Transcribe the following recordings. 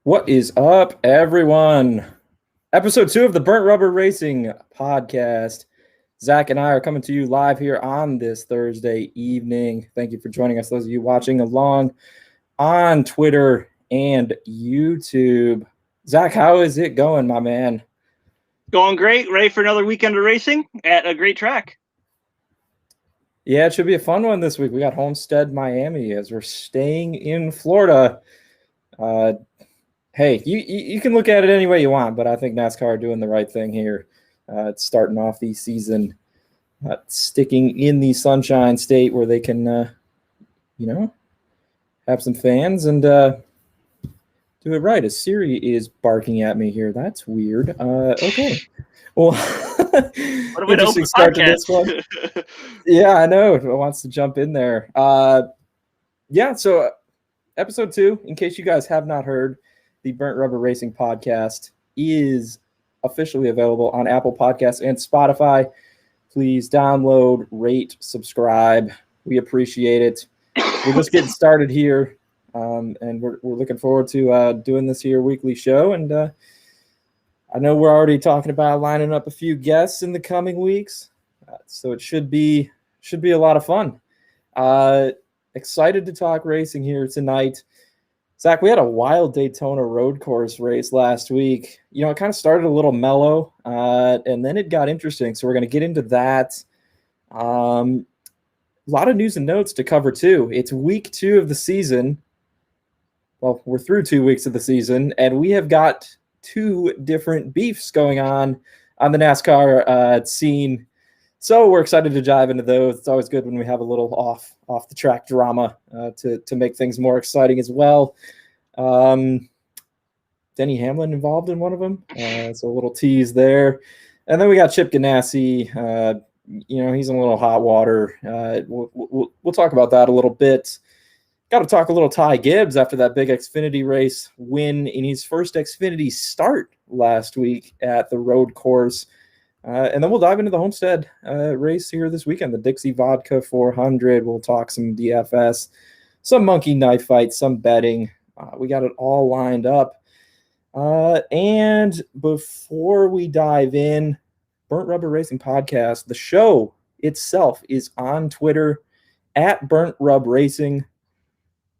What is up, everyone? Episode 2 of the Burnt Rubber Racing podcast. Zach and I are coming to you live here on this Thursday evening. Thank you for joining us, those of you watching along on Twitter and YouTube. Zach, how is it going, my man? Going great. Ready for another weekend of racing at a great track. Yeah, it should be a fun one this week. We got Homestead, Miami, as we're staying in Florida. Hey, you can look at it any way you want, but I think NASCAR are doing the right thing here. It's starting off the season, sticking in the Sunshine State where they can, have some fans and do it right. A Siri is barking at me here. That's weird. Okay. Well, What about interesting start to this one. Yeah, I know. It wants to jump in there. So episode 2, in case you guys have not heard, the Burnt Rubber Racing podcast is officially available on Apple Podcasts and Spotify. Please download, rate, subscribe. We appreciate it. We're just getting started here, and we're looking forward to doing this here weekly show. And I know we're already talking about lining up a few guests in the coming weeks, so it should be a lot of fun. Excited to talk racing here tonight. Zach, we had a wild Daytona road course race last week. You know, it kind of started a little mellow, and then it got interesting. So we're going to get into that. A lot of news and notes to cover, too. It's week 2 of the season. Well, we're through 2 weeks of the season, and we have got 2 different beefs going on the NASCAR scene. So we're excited to dive into those. It's always good when we have a little off the track drama to make things more exciting as well. Denny Hamlin involved in one of them, so a little tease there. And then we got Chip Ganassi. He's in a little hot water. We'll talk about that a little bit. Got to talk a little Ty Gibbs after that big Xfinity race win in his first Xfinity start last week at the road course. And then we'll dive into the Homestead race here this weekend, the Dixie Vodka 400. We'll talk some DFS, some monkey knife fights, some betting. We got it all lined up. And before we dive in, Burnt Rubber Racing Podcast, the show itself is on Twitter at Burnt Rub Racing.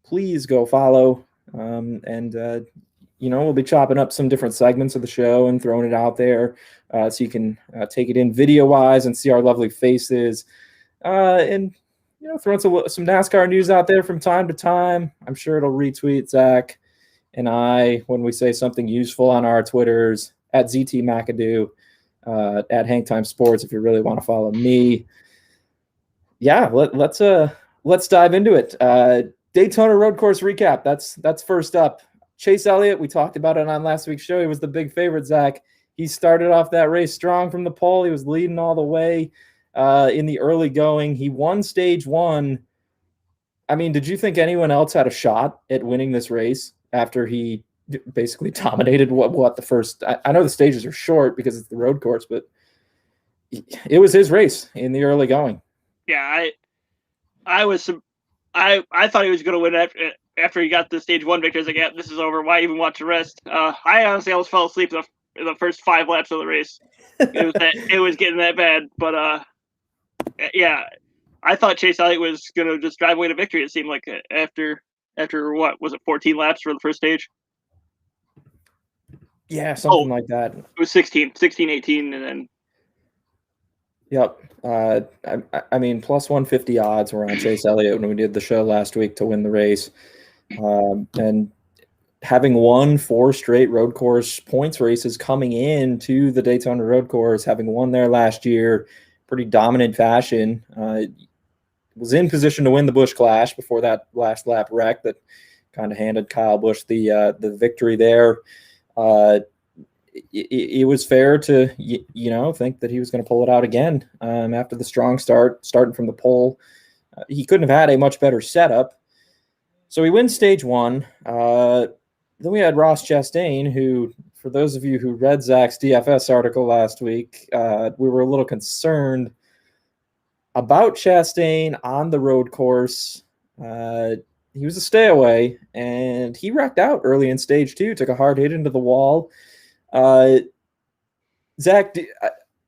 Please go follow. We'll be chopping up some different segments of the show and throwing it out there so you can take it in video-wise and see our lovely faces. Throwing some NASCAR news out there from time to time. I'm sure it'll retweet Zach and I when we say something useful on our Twitters, at ZT McAdoo, at Hangtime Sports if you really want to follow me. Yeah, let's dive into it. Daytona road course recap. That's first up. Chase Elliott, we talked about it on last week's show. He was the big favorite, Zach. He started off that race strong from the pole. He was leading all the way in the early going. He won stage 1. I mean, did you think anyone else had a shot at winning this race after he basically dominated what the first – I know the stages are short because it's the road course, but it was his race in the early going. Yeah, I thought he was going to win after he got the stage 1 victory. I was like, yeah, this is over. Why even watch the rest? I honestly almost fell asleep in the first 5 laps of the race. It was getting that bad. But, yeah, I thought Chase Elliott was going to just drive away to victory, it seemed like, after what, was it 14 laps for the first stage? Yeah, something like that. It was 16, 18, and then. Yep. I mean, plus 150 odds were on Chase Elliott when we did the show last week to win the race. And having won 4 straight road course points races coming into the Daytona road course, having won there last year, pretty dominant fashion, was in position to win the Busch Clash before that last lap wreck that kind of handed Kyle Busch the victory there. It was fair to, think that he was going to pull it out again after the strong start, starting from the pole. He couldn't have had a much better setup. So he wins stage 1. Then we had Ross Chastain, who, for those of you who read Zach's DFS article last week, we were a little concerned about Chastain on the road course. he was a stay away, and he wrecked out early in stage 2, took a hard hit into the wall. Zach,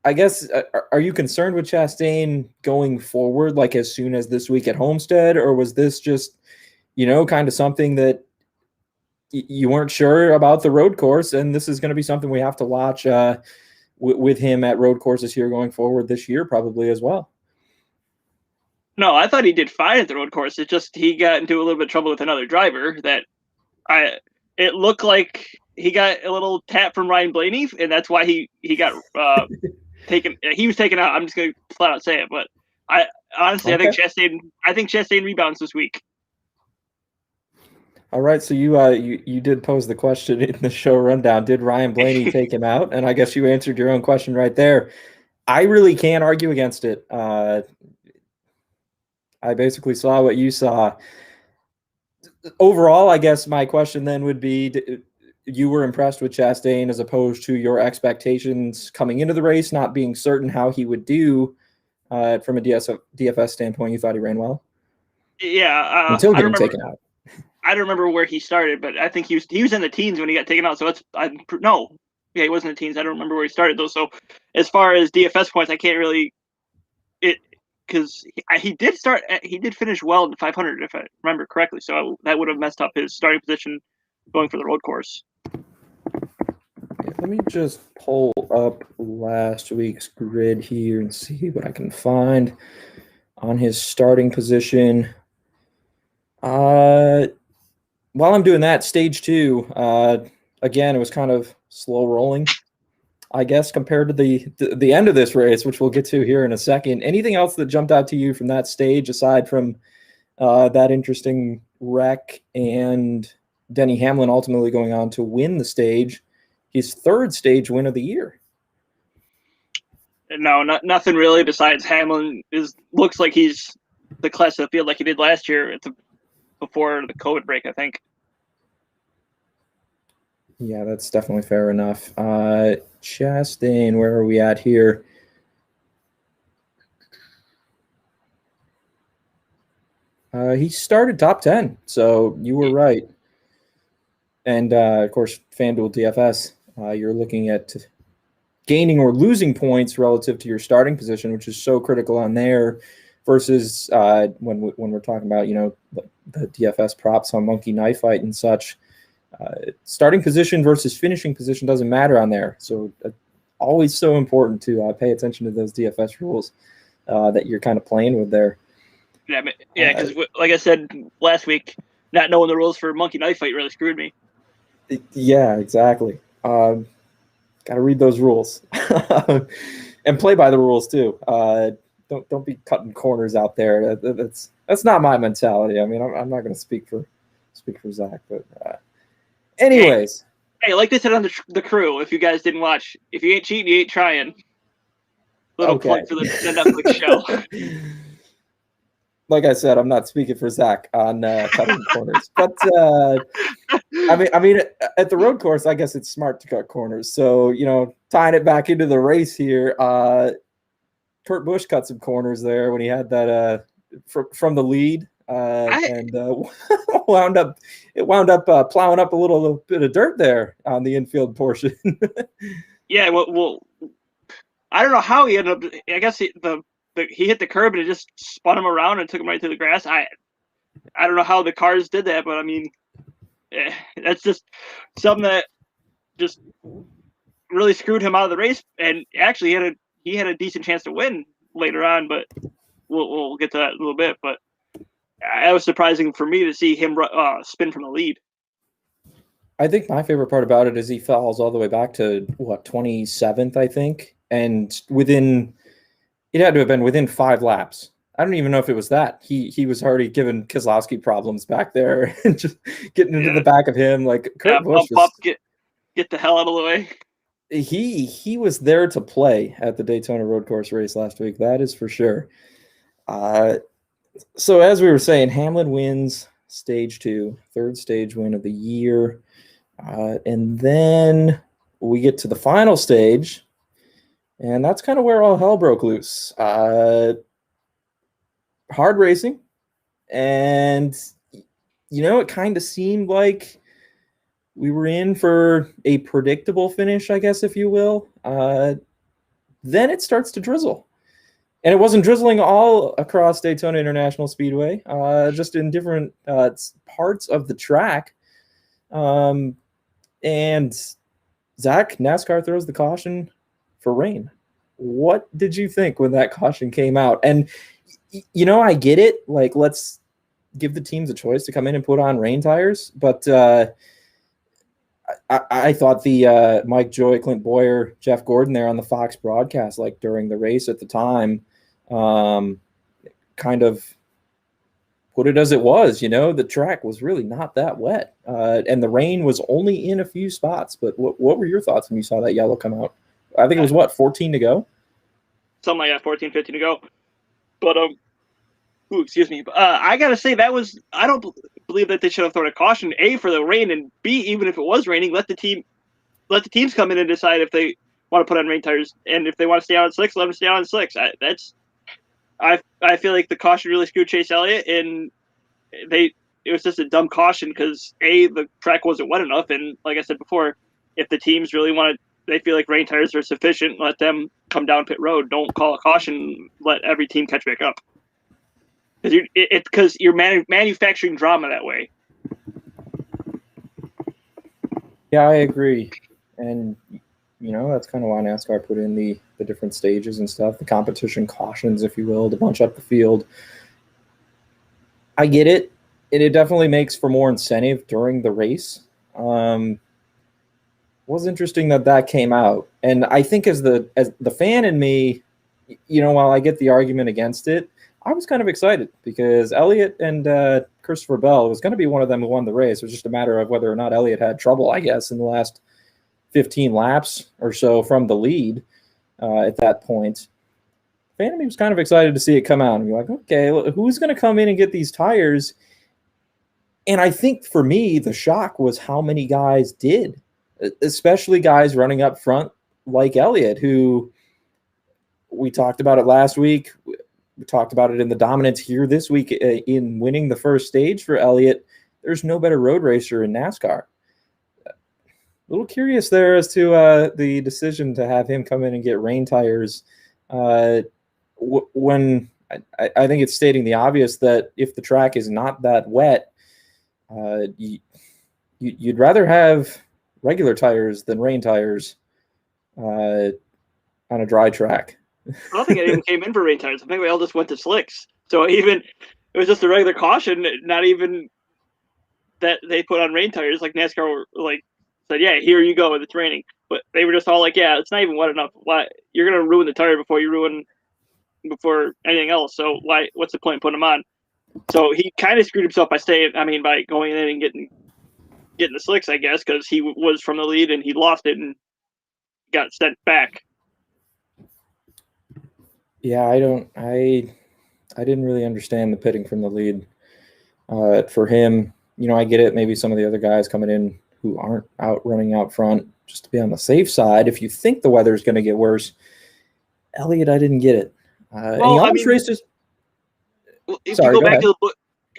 I guess, are you concerned with Chastain going forward, like as soon as this week at Homestead, or was this just, kind of something that you weren't sure about the road course, and this is going to be something we have to watch with him at road courses here going forward this year, probably as well? No, I thought he did fine at the road course. It's just he got into a little bit of trouble with another driver that it looked like he got a little tap from Ryan Blaney, and that's why he got taken. He was taken out. I'm just gonna flat out say it, but I honestly Okay. I think Chastain rebounds this week. All right, so you did pose the question in the show rundown. Did Ryan Blaney take him out? And I guess you answered your own question right there. I really can't argue against it. I basically saw what you saw. Overall, I guess my question then would be, you were impressed with Chastain as opposed to your expectations coming into the race, not being certain how he would do from a DFS standpoint. You thought he ran well? Yeah. Until getting taken out. I don't remember where he started, but I think he was in the teens when he got taken out. So he wasn't in the teens. I don't remember where he started though. So as far as DFS points, I can't really because he did finish well in the 500 if I remember correctly. So that would have messed up his starting position going for the road course. Let me just pull up last week's grid here and see what I can find on his starting position. While I'm doing that, stage 2, again, it was kind of slow rolling, I guess, compared to the end of this race, which we'll get to here in a second. Anything else that jumped out to you from that stage, aside from that interesting wreck and Denny Hamlin ultimately going on to win the stage, his 3rd stage win of the year? No, nothing really besides Hamlin looks like he's the class of the field like he did last year before the COVID break, I think. Yeah, that's definitely fair enough. Chastain, where are we at here? He started top 10, so you were right. And, of course, FanDuel DFS, you're looking at gaining or losing points relative to your starting position, which is so critical on there, versus when we're talking about, the DFS props on Monkey Knife Fight and such. Starting position versus finishing position doesn't matter on there. So always so important to pay attention to those DFS rules that you're kind of playing with there. Yeah, because like I said last week, not knowing the rules for Monkey Knife Fight really screwed me. Yeah, exactly. Got to read those rules and play by the rules too. Don't be cutting corners out there. That's not my mentality. I mean, I'm not going to speak for Zach, but anyways. Hey, like they said on the crew, if you guys didn't watch, if you ain't cheating, you ain't trying. Little plug for the Netflix show. Like I said, I'm not speaking for Zach on cutting corners, but I mean, at the road course, I guess it's smart to cut corners. So tying it back into the race here, Kurt Busch cut some corners there when he had that from the lead, and wound up plowing up a little bit of dirt there on the infield portion. Yeah, well, I don't know how he ended up. I guess he hit the curb and it just spun him around and took him right through the grass. I don't know how the cars did that, but I mean, that's just something that just really screwed him out of the race. And actually, he had a decent chance to win later on, but we'll get to that in a little bit. But it was surprising for me to see him spin from the lead. I think my favorite part about it is he falls all the way back to 27th, I think, and it had to have been within 5 laps. I don't even know if it was that. He was already giving Keselowski problems back there and just getting into the back of him. Like Kurt Busch get the hell out of the way. He was there to play at the Daytona road course race last week. That is for sure. So as we were saying, Hamlin wins stage 2, 3rd stage win of the year. And then we get to the final stage, and that's kind of where all hell broke loose. Hard racing, and it kind of seemed like we were in for a predictable finish, I guess, if you will. Then it starts to drizzle. And it wasn't drizzling all across Daytona International Speedway, just in different parts of the track. And Zach, NASCAR throws the caution for rain. What did you think when that caution came out? And, I get it. Like, let's give the teams a choice to come in and put on rain tires. But I thought the Mike Joy, Clint Boyer, Jeff Gordon there on the Fox broadcast, like during the race at the time, kind of put it as it was. The track was really not that wet, and the rain was only in a few spots. But what were your thoughts when you saw that yellow come out? I think it was 14 to go? Something like that, 14, 15 to go. But excuse me. I gotta say I don't believe that they should have thrown a caution, A, for the rain, and B, even if it was raining, let the teams come in and decide if they want to put on rain tires, and if they want to stay on slicks, let them stay on slicks. I feel like the caution really screwed Chase Elliott, and it was just a dumb caution because A, the track wasn't wet enough, and like I said before, if the teams really they feel like rain tires are sufficient, let them come down pit road. Don't call a caution. Let every team catch back up. Because you're manufacturing drama that way. Yeah, I agree. And, that's kind of why NASCAR put in the different stages and stuff, the competition cautions, if you will, to bunch up the field. I get it. It definitely makes for more incentive during the race. It was interesting that came out. And I think as the fan in me, while I get the argument against it, I was kind of excited because Elliott and Christopher Bell was going to be one of them who won the race. It was just a matter of whether or not Elliott had trouble, I guess, in the last 15 laps or so from the lead at that point. Fan of me was kind of excited to see it come out and be like, okay, who's going to come in and get these tires? And I think for me, the shock was how many guys did, especially guys running up front like Elliott, who we talked about it last week. We talked about it in the dominance here this week in winning the first stage for Elliott. There's no better road racer in NASCAR. A little curious there as to the decision to have him come in and get rain tires when I think it's stating the obvious that if the track is not that wet, you'd rather have regular tires than rain tires on a dry track. I don't think it even came in for rain tires. I think we all just went to slicks. So it was just a regular caution, not even that they put on rain tires. Like NASCAR said, yeah, here you go, it's raining. But they were just all like, yeah, it's not even wet enough. Why you're gonna ruin the tire before anything else? So what's the point in putting them on? So he kind of screwed himself by going in and getting the slicks, I guess, because he was from the lead and he lost it and got sent back. Yeah, I didn't really understand the pitting from the lead. For him, I get it. Maybe some of the other guys coming in who aren't running out front just to be on the safe side. If you think the weather's going to get worse, Elliott, I didn't get it. And he almost raced his. If you go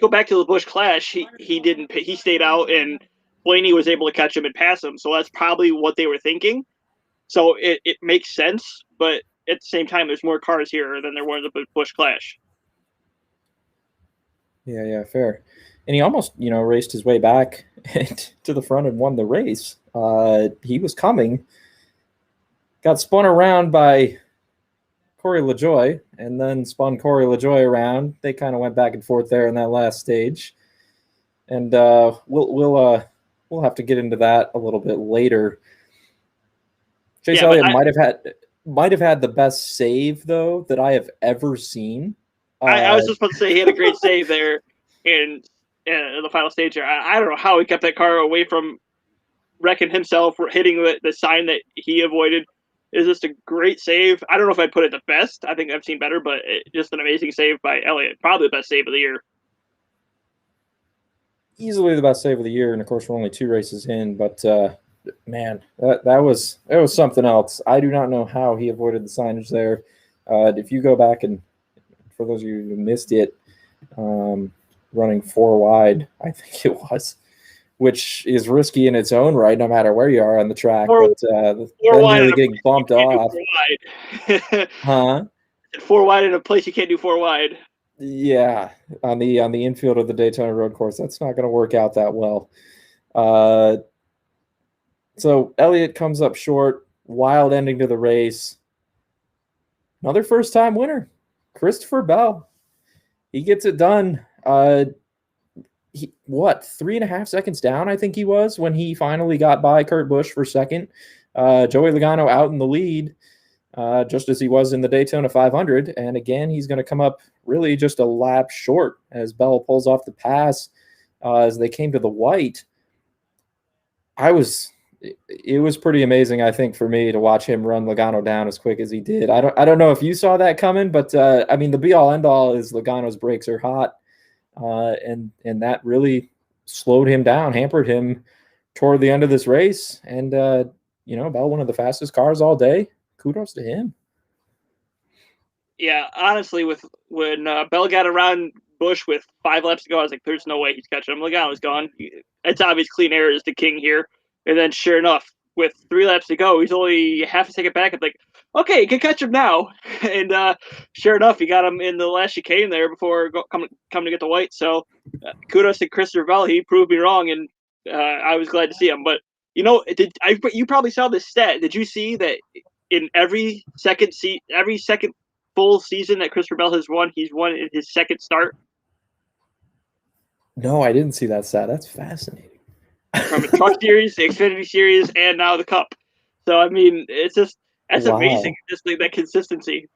back to the Busch Clash, he didn't. He stayed out, and Blaney was able to catch him and pass him. So that's probably what they were thinking. So it makes sense, but at the same time, there's more cars here than there was at the Busch Clash. Yeah, fair. And he almost, raced his way back to the front and won the race. He was coming, got spun around by Corey LaJoie, and then spun Corey LaJoie around. They kind of went back and forth there in that last stage. And we'll have to get into that a little bit later. Chase Elliott might have had the best save though that I have ever seen. I was just about to say he had a great save there in the final stage. I don't know how he kept that car away from wrecking himself or hitting the sign that he avoided. It's just a great save. I don't know if I'd put it the best. I think I've seen better, but just an amazing save by Elliott. Probably the best save of the year. Easily the best save of the year, and of course we're only 2 races in, but man, that was something else. I do not know how he avoided the signage there. If you go back and for those of you who missed it, running 4 wide, I think it was, which is risky in its own right, no matter where you are on the track. But then nearly getting bumped off. 4 wide. Huh? 4 wide in a place you can't do 4 wide. Yeah, on the infield of the Daytona road course, that's not going to work out that well. So Elliott comes up short, wild ending to the race. Another first-time winner, Christopher Bell. He gets it done. 3.5 seconds down, I think he was, when he finally got by Kurt Busch for second. Joey Logano out in the lead, just as he was in the Daytona 500. And again, he's going to come up really just a lap short as Bell pulls off the pass as they came to the white. It was pretty amazing, I think, for me to watch him run Logano down as quick as he did. I don't know if you saw that coming, but I mean, the be-all end-all is Logano's brakes are hot, and that really slowed him down, hampered him toward the end of this race. And Bell, one of the fastest cars all day. Kudos to him. Yeah, honestly, when Bell got around Busch with 5 laps to go, I was like, "There's no way he's catching him." Logano's gone. It's obvious clean air is the king here. And then, sure enough, with 3 laps to go, he's only half a second back. It's like, okay, you can catch him now. And sure enough, he got him in the last chicane there before coming to get the white. So kudos to Christopher Bell. He proved me wrong, and I was glad to see him. But you probably saw this stat? Did you see that in every second full season that Christopher Bell has won, he's won in his second start? No, I didn't see that stat. That's fascinating. From the Truck Series, the Xfinity Series, and now the Cup. So, I mean, that's amazing, just like that consistency.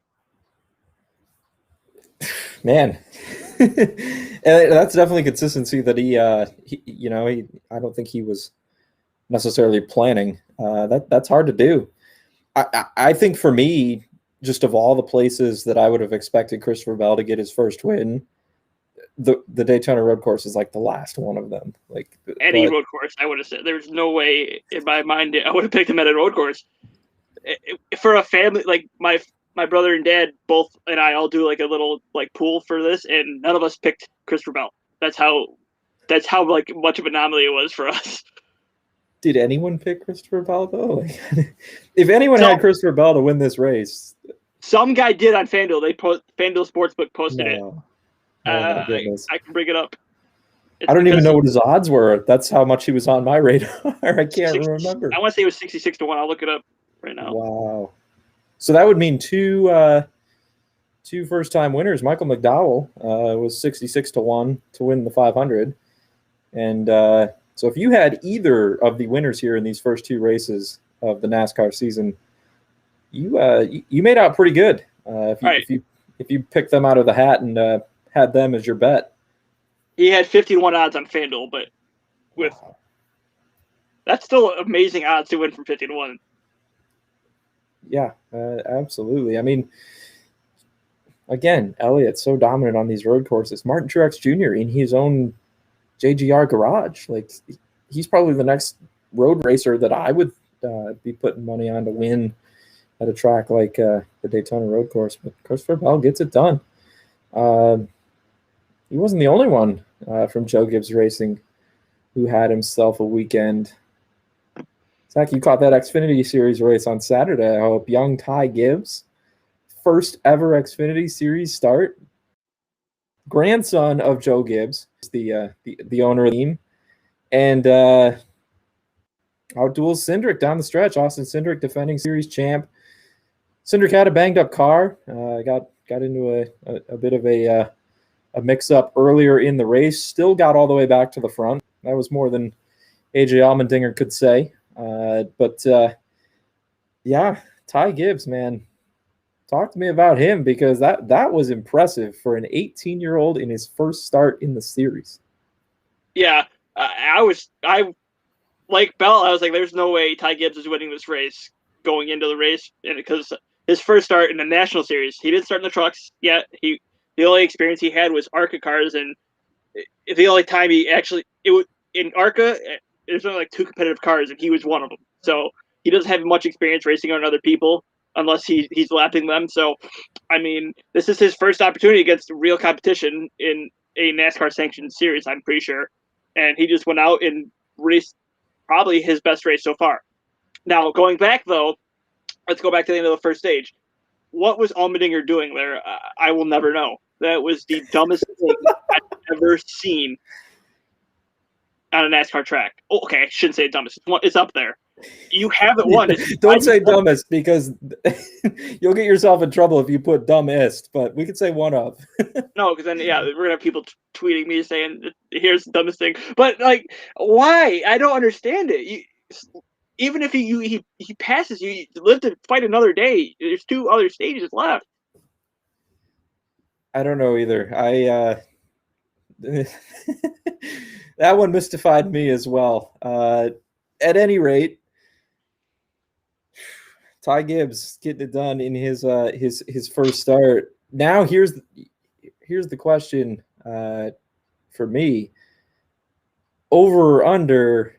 Man, and that's definitely consistency that he I don't think he was necessarily planning. That's hard to do. I think for me, just of all the places that I would have expected Christopher Bell to get his first win, the Daytona road course is like the last one of them. Like any road course, I would have said there's no way in my mind I would have picked him at a road course. For a family, like my brother and dad both and I all do like a little like pool for this, and none of us picked Christopher Bell. That's how like much of an anomaly it was for us. Did anyone pick Christopher Bell though? Like, if anyone had Christopher Bell to win this race, some guy did on FanDuel. FanDuel Sportsbook posted it. Oh, my goodness. I can bring it up. I don't even know what his odds were. That's how much he was on my radar. I can't remember. I want to say it was 66 to 1. I'll look it up right now. Wow. So that would mean two first-time winners. Michael McDowell was 66 to 1 to win the 500. And so if you had either of the winners here in these first 2 races of the NASCAR season, you made out pretty good. If you picked them out of the hat and had them as your bet. He had 51 odds on FanDuel, but that's still amazing odds to win from 50 to 1. Yeah, absolutely. I mean, again, Elliott's so dominant on these road courses. Martin Truex Jr. in his own JGR garage. Like, he's probably the next road racer that I would be putting money on to win at a track like the Daytona road course. But Christopher Bell gets it done. He wasn't the only one from Joe Gibbs Racing who had himself a weekend. Zach, you caught that Xfinity Series race on Saturday, I hope. Young Ty Gibbs, first ever Xfinity Series start. Grandson of Joe Gibbs, the owner of the team. And outduels Cindric down the stretch. Austin Cindric, defending series champ. Cindric had a banged-up car. Got into a bit of a mix-up earlier in the race. Still got all the way back to the front. That was more than AJ Allmendinger could say. Yeah, Ty Gibbs, man. Talk to me about him, because that was impressive for an 18-year-old in his first start in the series. Yeah, I like Bell. I was like, there's no way Ty Gibbs is winning this race going into the race, and because his first start in the National Series, he didn't start in the trucks yet. The only experience he had was ARCA cars, and the only time in ARCA, there's only like 2 competitive cars, and he was one of them. So he doesn't have much experience racing on other people unless he's lapping them. So, I mean, this is his first opportunity against real competition in a NASCAR sanctioned series, I'm pretty sure. And he just went out and raced probably his best race so far. Now, going back, though, let's go back to the end of the first stage. What was Allmendinger doing there? I will never know. That was the dumbest thing I've ever seen on a NASCAR track. Oh, okay, I shouldn't say dumbest. It's up there. You haven't won. Don't say dumbest, because you'll get yourself in trouble if you put dumbest, but we could say one of. No, because then, we're going to have people tweeting me saying, here's the dumbest thing. But, like, why? I don't understand it. Even if he passes you, live to fight another day. There's 2 other stages left. I don't know either. That one mystified me as well. At any rate, Ty Gibbs getting it done in his first start. Now here's the question for me: over or under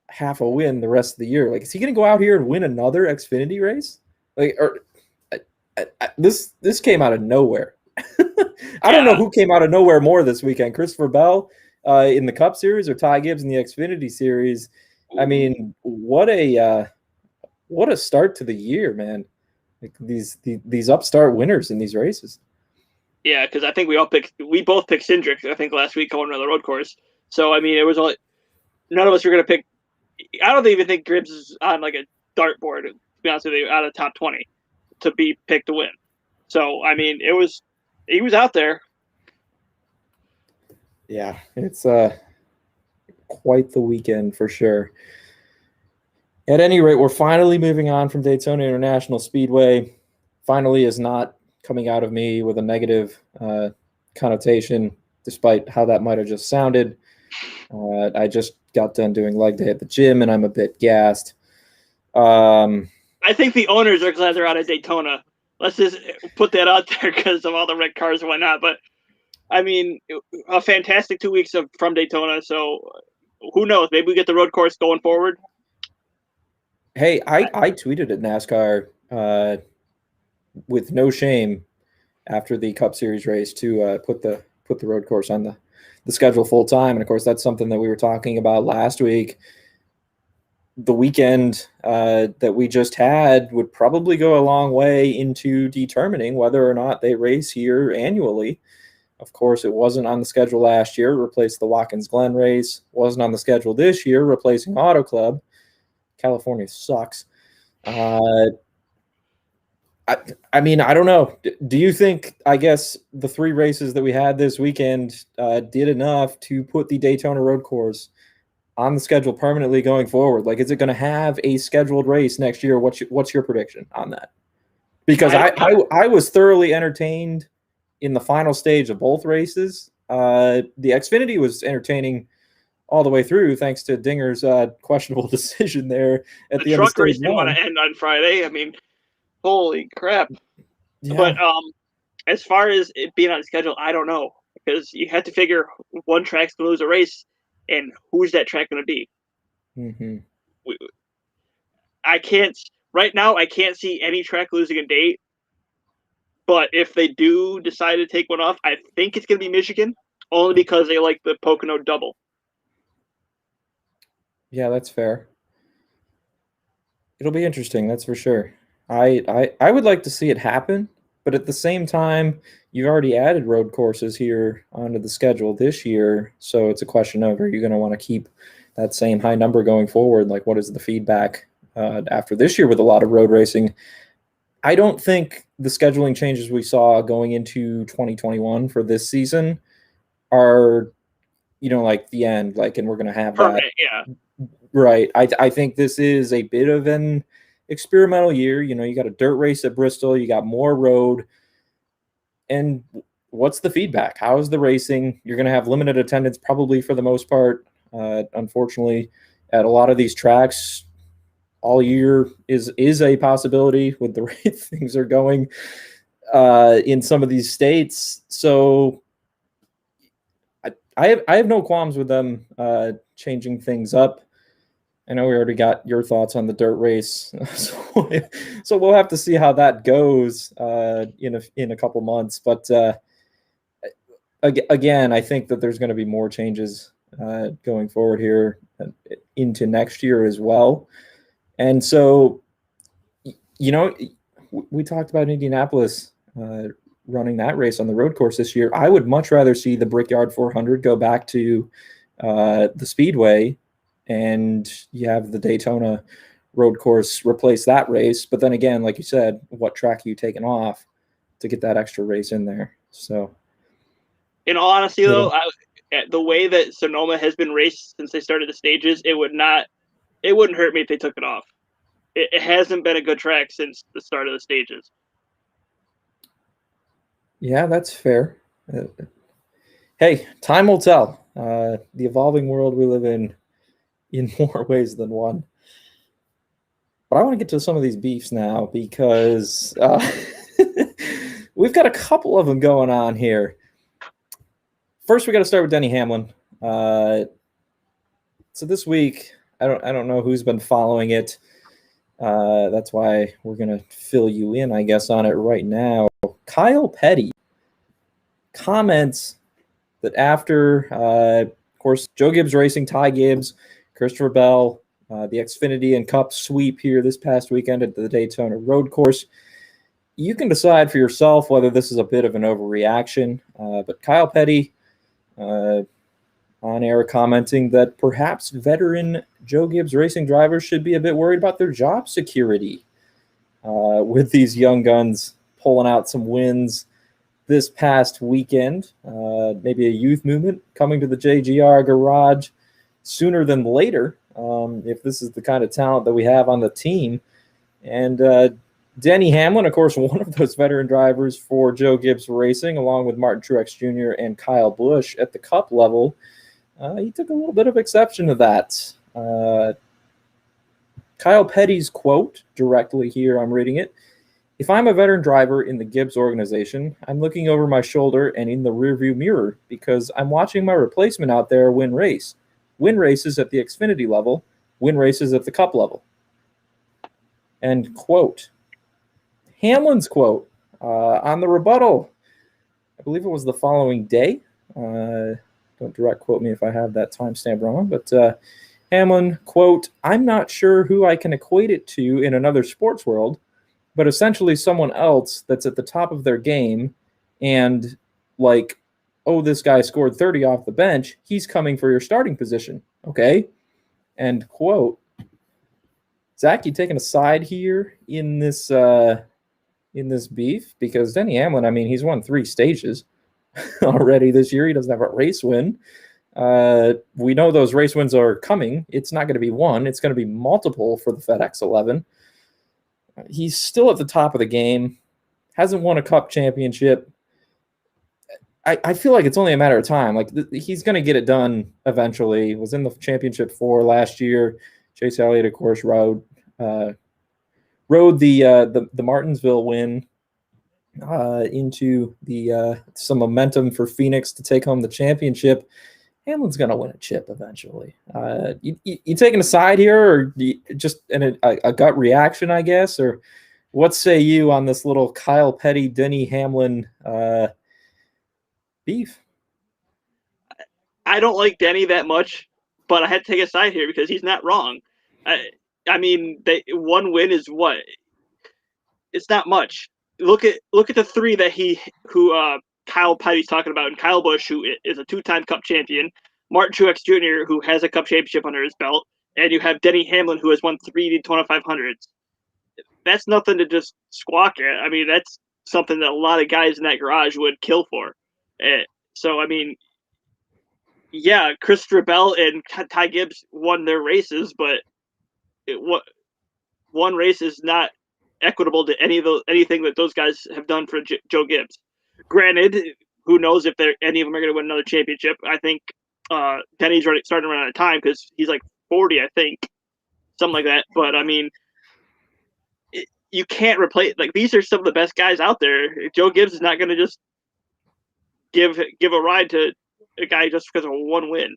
half a win the rest of the year? Like, is he going to go out here and win another Xfinity race? Like, or this came out of nowhere. I don't know who came out of nowhere more this weekend: Christopher Bell in the Cup Series or Ty Gibbs in the Xfinity Series. I mean, what a start to the year, man! Like these upstart winners in these races. Yeah, because I think we both picked Cindric, I think, last week going on the road course. So I mean, it was only none of us were going to pick. I don't even think Gibbs is on like a dartboard, to be honest with you, out of top 20 to be picked to win. So I mean, he was out there. Yeah, it's quite the weekend for sure. At any rate, we're finally moving on from Daytona International Speedway. Finally is not coming out of me with a negative connotation, despite how that might have just sounded. I just got done doing leg day at the gym, and I'm a bit gassed. I think the owners are glad they're out of Daytona. Let's just put that out there because of all the red cars and whatnot. But, I mean, a fantastic 2 weeks from Daytona. So, who knows? Maybe we get the road course going forward. Hey, I tweeted at NASCAR with no shame after the Cup Series race to put the road course on the schedule full time. And, of course, that's something that we were talking about last week. The weekend that we just had would probably go a long way into determining whether or not they race here annually. Of course, it wasn't on the schedule last year, replaced the Watkins Glen race. Wasn't on the schedule this year, replacing Auto Club. California sucks. I mean, I don't know. Do you think, I guess, the 3 races that we had this weekend did enough to put the Daytona road course on the schedule permanently going forward? Like, is it going to have a scheduled race next year? What's your prediction on that? Because I was thoroughly entertained in the final stage of both races. The Xfinity was entertaining all the way through, thanks to Dinger's questionable decision there at the end of stage 1. The truck race didn't want to end on Friday. I mean, holy crap. Yeah. But as far as it being on the schedule, I don't know. Because you have to figure one track's going to lose a race, and who's that track going to be? Mm-hmm. I can't see any track losing a date. But if they do decide to take one off, I think it's going to be Michigan, only because they like the Pocono double. Yeah, that's fair. It'll be interesting, that's for sure. I would like to see it happen, but at the same time, you've already added road courses here onto the schedule this year, so it's a question of, are you going to want to keep that same high number going forward? Like, what is the feedback after this year with a lot of road racing? I don't think the scheduling changes we saw going into 2021 for this season are, like the end, like, and we're going to have permanent, that. Yeah. Right. I think this is a bit of an experimental year. You got a dirt race at Bristol, you got more road. And what's the feedback? How is the racing? You're going to have limited attendance probably for the most part. Unfortunately, at a lot of these tracks, all year is a possibility with the way things are going in some of these states. So I have no qualms with them changing things up. I know we already got your thoughts on the dirt race, so we'll have to see how that goes in a couple months. But again, I think that there's going to be more changes going forward here into next year as well. And so, we talked about Indianapolis running that race on the road course this year. I would much rather see the Brickyard 400 go back to the Speedway, and you have the Daytona road course replace that race. But then again, like you said, what track are you taking off to get that extra race in there? So, in all honesty, though, the way that Sonoma has been raced since they started the stages, it wouldn't hurt me if they took it off. It hasn't been a good track since the start of the stages. Yeah, that's fair. Hey, time will tell. The evolving world we live in more ways than one. But I want to get to some of these beefs now because we've got a couple of them going on here. First, we got to start with Denny Hamlin. So this week, I don't know who's been following it. That's why we're going to fill you in, I guess, on it right now. Kyle Petty comments that after, of course, Joe Gibbs Racing, Ty Gibbs, Christopher Bell, the Xfinity and Cup sweep here this past weekend at the Daytona road course, you can decide for yourself whether this is a bit of an overreaction. But Kyle Petty on air commenting that perhaps veteran Joe Gibbs Racing drivers should be a bit worried about their job security with these young guns pulling out some wins this past weekend. Maybe a youth movement coming to the JGR garage sooner than later, if this is the kind of talent that we have on the team. And Denny Hamlin, of course, one of those veteran drivers for Joe Gibbs Racing, along with Martin Truex Jr. and Kyle Busch at the Cup level, he took a little bit of exception to that. Kyle Petty's quote directly here, I'm reading it. "If I'm a veteran driver in the Gibbs organization, I'm looking over my shoulder and in the rearview mirror because I'm watching my replacement out there win races at the Xfinity level, win races at the Cup level." End quote. Hamlin's quote on the rebuttal, I believe it was the following day. Don't direct quote me if I have that timestamp wrong, but Hamlin, quote, "I'm not sure who I can equate it to in another sports world, but essentially someone else that's at the top of their game and like, oh, this guy scored 30 off the bench. He's coming for your starting position. Okay." End quote. Zach, you taking a side here in this beef? Because Denny Hamlin, I mean, he's won 3 stages already this year. He doesn't have a race win. We know those race wins are coming. It's not going to be one. It's going to be multiple for the FedEx 11. He's still at the top of the game. Hasn't won a Cup championship. I feel like it's only a matter of time. Like he's going to get it done eventually. Was in the championship 4 last year. Chase Elliott, of course, rode the Martinsville win into the some momentum for Phoenix to take home the championship. Hamlin's going to win a chip eventually. You taking a side here, or just a gut reaction, I guess? Or what say you on this little Kyle Petty, Denny Hamlin beef? I don't like Denny that much, but I had to take a side here because he's not wrong. I mean, one win is what? It's not much. Look at the 3 that Kyle Petty's talking about, and Kyle Busch, who is a 2-time Cup champion, Martin Truex Jr., who has a Cup championship under his belt, and you have Denny Hamlin, who has won 3 Daytona 500s. That's nothing to just squawk at. I mean, that's something that a lot of guys in that garage would kill for. So, I mean, yeah, Christopher Bell and Ty Gibbs won their races, but one race is not equitable to anything that those guys have done for Joe Gibbs. Granted, who knows if any of them are going to win another championship. I think Denny's starting to run out of time because he's like 40, I think, something like that. But I mean, you can't replace, like, these are some of the best guys out there. Joe Gibbs is not going to just give a ride to a guy just because of one win.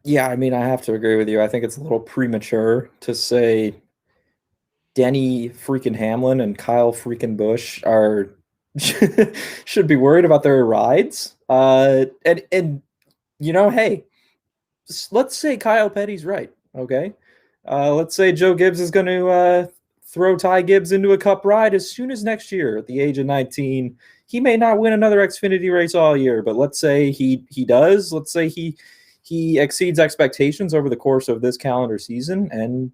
Yeah, I mean, I have to agree with you. I think it's a little premature to say Denny freaking Hamlin and Kyle freaking Busch are should be worried about their rides. And hey, let's say Kyle Petty's right. Okay, let's say Joe Gibbs is going to throw Ty Gibbs into a Cup ride as soon as next year at the age of 19. He may not win another Xfinity race all year, but let's say he does. Let's say he exceeds expectations over the course of this calendar season, and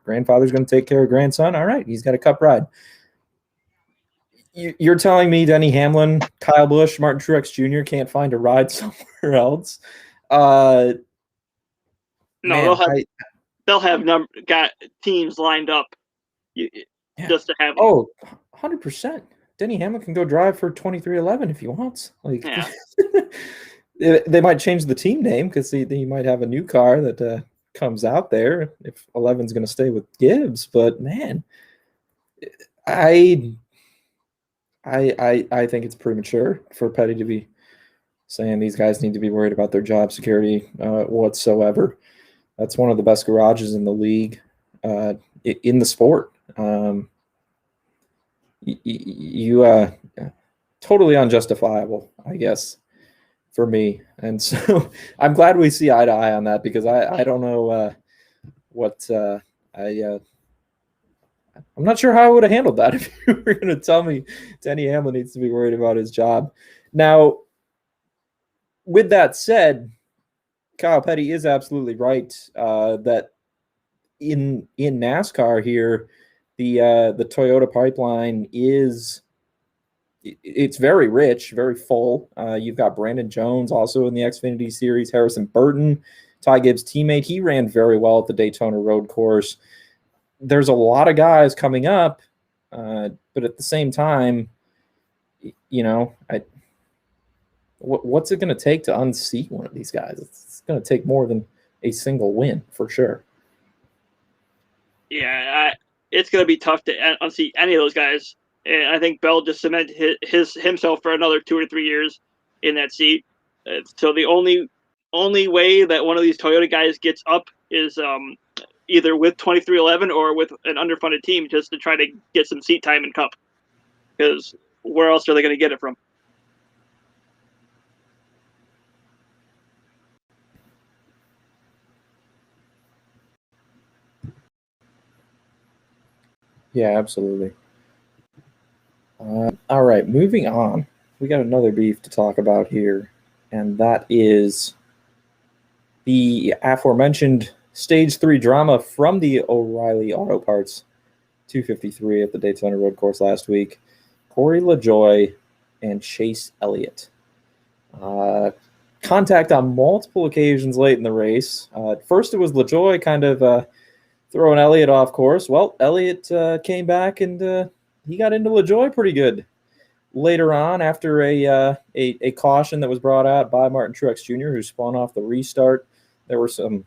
grandfather's going to take care of grandson. All right, he's got a Cup ride. You're telling me Denny Hamlin, Kyle Busch, Martin Truex Jr. can't find a ride somewhere else? No, Man, they'll have got teams lined up just to have them. Oh, 100%. Denny Hamlin can go drive for 2311 if he wants. Like, yeah. They might change the team name because he might have a new car that comes out there if 11's going to stay with Gibbs. But man, I think it's premature for Petty to be saying these guys need to be worried about their job security whatsoever. That's one of the best garages in the league, in the sport. Totally unjustifiable, I guess, for me. And so I'm glad we see eye to eye on that, because I don't know I'm not sure how I would have handled that if you were going to tell me Denny Hamlin needs to be worried about his job. Now, with that said, Kyle Petty is absolutely right that in NASCAR here, the Toyota pipeline it's very rich, very full. You've got Brandon Jones also in the Xfinity Series, Harrison Burton, Ty Gibbs' teammate. He ran very well at the Daytona road course. There's a lot of guys coming up, but at the same time, what's it going to take to unseat one of these guys? It's going to take more than a single win for sure. Yeah, it's going to be tough to unseat any of those guys. And I think Bell just cemented himself for another 2 or 3 years in that seat. So the only way that one of these Toyota guys gets up is either with 2311 or with an underfunded team, just to try to get some seat time in Cup. Because where else are they going to get it from? Yeah, absolutely. All right, moving on. We got another beef to talk about here, and that is the aforementioned Stage 3 drama from the O'Reilly Auto Parts 253 at the Daytona road course last week. Corey LaJoie and Chase Elliott. Contact on multiple occasions late in the race. First, it was LaJoie kind of throwing Elliott off course. Well, Elliott came back and he got into LaJoie pretty good. Later on, after a caution that was brought out by Martin Truex Jr., who spun off the restart, there were some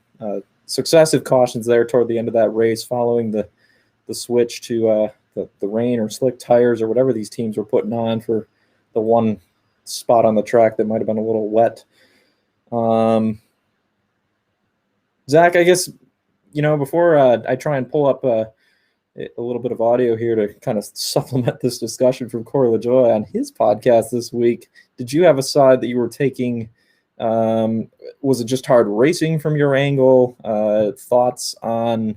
successive cautions there toward the end of that race following the switch to the rain or slick tires or whatever these teams were putting on for the one spot on the track that might have been a little wet. Zach, I guess, before I try and pull up a little bit of audio here to kind of supplement this discussion from Corey LaJoie on his podcast this week, did you have a side that you were taking? Was it just hard racing from your angle? Thoughts on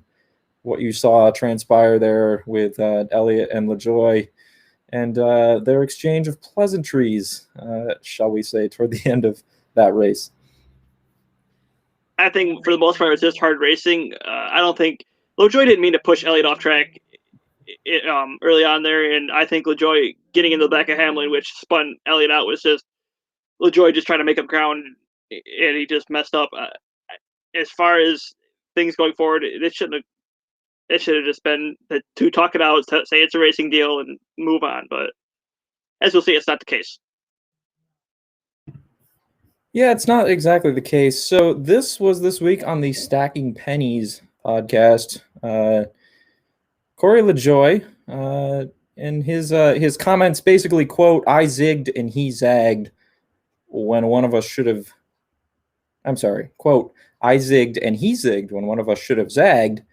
what you saw transpire there with Elliott and LaJoie and their exchange of pleasantries, shall we say, toward the end of that race? I think for the most part, it's just hard racing. I don't think LaJoie didn't mean to push Elliott off track early on there, and I think LaJoie getting in the back of Hamlin, which spun Elliott out, was just LaJoie just trying to make up ground, and he just messed up. As far as things going forward, it should have just been to talk it out, say it's a racing deal, and move on. But as we'll see, it's not the case. Yeah, it's not exactly the case. So this was this week on the Stacking Pennies podcast. Corey LaJoie and his comments basically, quote, "I zigged and he zagged when one of us should have." I'm sorry, quote, "I zigged and he zigged when one of us should have zagged."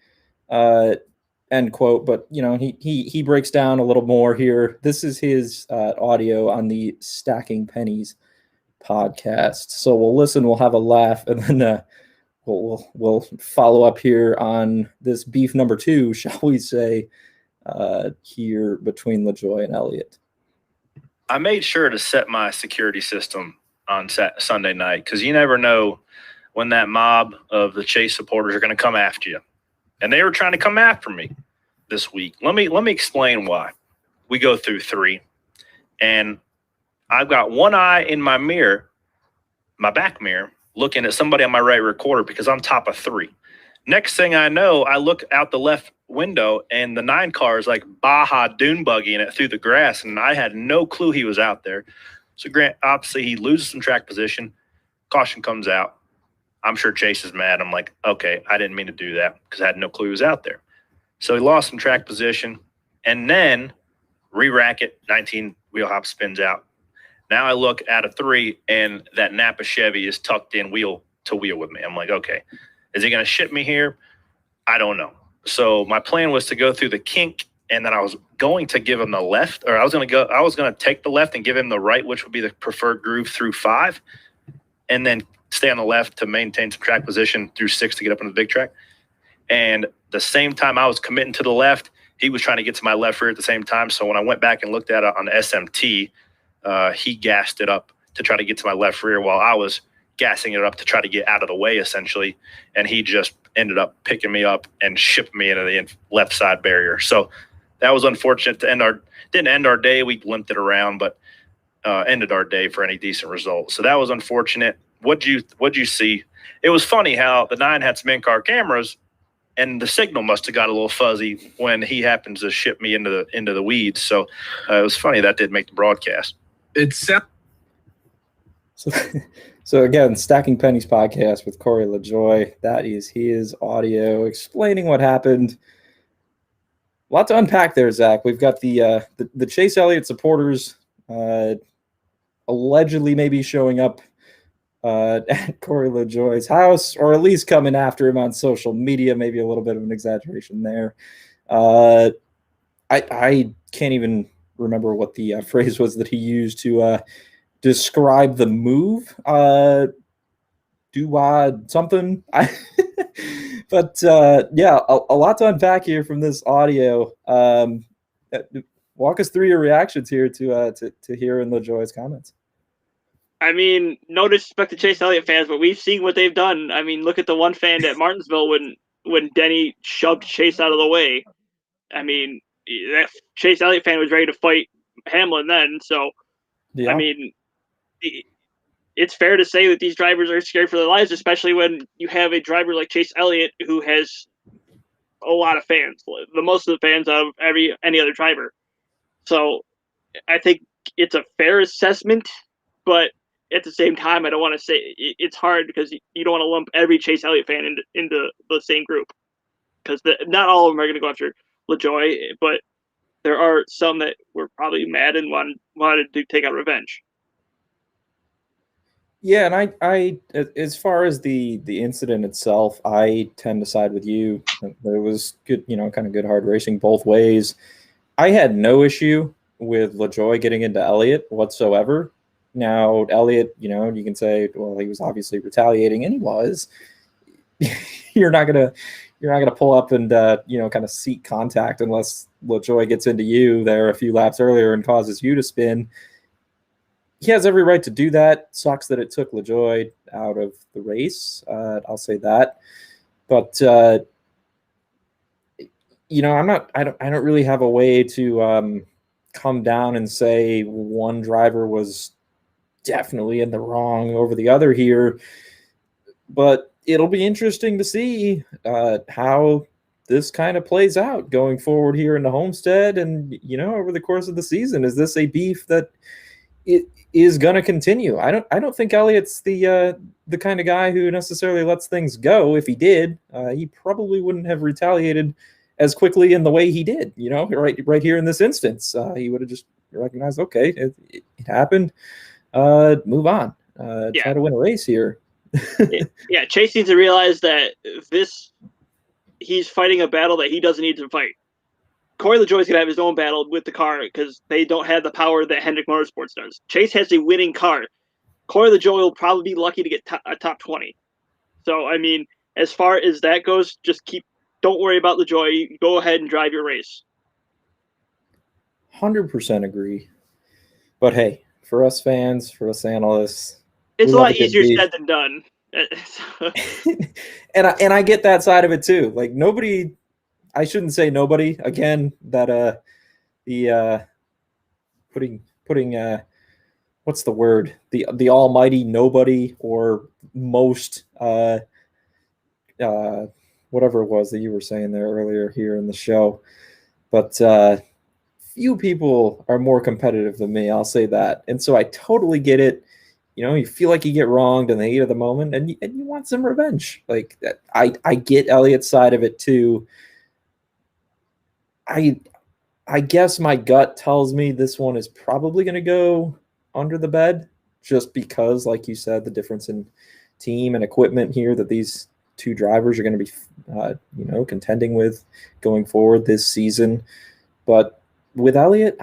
end quote. But he breaks down a little more here. This is his audio on the Stacking Pennies podcast. So we'll listen, we'll have a laugh, and then we'll follow up here on this beef number 2, shall we say, here between LaJoie and Elliott. I made sure to set my security system on Sunday night because you never know when that mob of the Chase supporters are going to come after you. And they were trying to come after me this week. Let me explain why. We go through 3, and I've got one eye in my mirror, my back mirror, looking at somebody on my right rear quarter because I'm top of 3. Next thing I know, I look out the left window and the 9 car is like Baja dune buggying it through the grass, and I had no clue he was out there. So Grant, obviously he loses some track position. Caution comes out. I'm sure Chase is mad. I'm like, okay, I didn't mean to do that because I had no clue he was out there. So he lost some track position and then re-rack it, 19 wheel hop spins out. Now I look at a 3 and that Napa Chevy is tucked in wheel to wheel with me. I'm like, okay, is he going to ship me here? I don't know. So my plan was to go through the kink, and then I was going to give him the left, or I was going to take the left and give him the right, which would be the preferred groove through 5, and then stay on the left to maintain some track position through 6 to get up into the big track. And the same time I was committing to the left, he was trying to get to my left rear at the same time. So when I went back and looked at it on the SMT, he gassed it up to try to get to my left rear while I was gassing it up to try to get out of the way, essentially. And he just ended up picking me up and shipping me into the left side barrier. So that was unfortunate to didn't end our day. We limped it around, but ended our day for any decent result. So that was unfortunate. What'd you see? It was funny how the 9 had some in-car cameras, and the signal must have got a little fuzzy when he happens to ship me into the weeds. So it was funny that did make the broadcast. So again, Stacking Pennies podcast with Corey LaJoie. That is his audio explaining what happened. A lot to unpack there, Zach. We've got the Chase Elliott supporters allegedly maybe showing up at Corey LaJoie's house, or at least coming after him on social media. Maybe a little bit of an exaggeration there. I can't even remember what the phrase was that he used to describe the move. Do something. But yeah, a lot to unpack here from this audio. Walk us through your reactions here to hearing LaJoie's comments. I mean, no disrespect to Chase Elliott fans, but we've seen what they've done. I mean, look at the one fan at Martinsville when Denny shoved Chase out of the way. I mean, that Chase Elliott fan was ready to fight Hamlin then. So, yeah. I mean, it's fair to say that these drivers are scared for their lives, especially when you have a driver like Chase Elliott who has a lot of fans, the most of the fans of any other driver. So I think it's a fair assessment, but at the same time, I don't want to say it's hard because you don't want to lump every Chase Elliott fan into the same group, because not all of them are going to go after LaJoie, but there are some that were probably mad and wanted to take out revenge. Yeah, and I as far as the incident itself, I tend to side with you. It was good, kind of good hard racing both ways. I had no issue with LaJoie getting into Elliott whatsoever. Now, Elliott, you can say, well, he was obviously retaliating, and he was. You're not gonna pull up and kind of seek contact unless LaJoie gets into you there a few laps earlier and causes you to spin. He has every right to do that. Sucks that it took LaJoie out of the race. I'll say that, but I don't really have a way to come down and say one driver was definitely in the wrong over the other here. But it'll be interesting to see how this kind of plays out going forward here in the Homestead and, over the course of the season. Is this a beef that it is going to continue? I don't think Elliott's the kind of guy who necessarily lets things go. If he did, he probably wouldn't have retaliated as quickly in the way he did, right here in this instance. He would have just recognized, okay, it happened. Move on. Try to win a race here. Yeah, Chase needs to realize that this he's fighting a battle that he doesn't need to fight. Corey LaJoie's gonna have his own battle with the car because they don't have the power that Hendrick Motorsports does. Chase has a winning car. Corey LaJoie will probably be lucky to get a top 20. So I mean, as far as that goes, don't worry about LaJoie. Go ahead and drive your race. 100% agree. But hey, for us fans, for us analysts, it's a lot easier said than done. and I get that side of it too. Like nobody, I shouldn't say nobody again. That putting what's the word? The almighty nobody or most whatever it was that you were saying there earlier here in the show. But few people are more competitive than me. I'll say that. And so I totally get it. You know, you feel like you get wronged in the heat of the moment and you want some revenge. Like I get Elliott's side of it too. I guess my gut tells me this one is probably going to go under the bed just because, like you said, the difference in team and equipment here that these two drivers are going to be, contending with going forward this season. But with Elliott,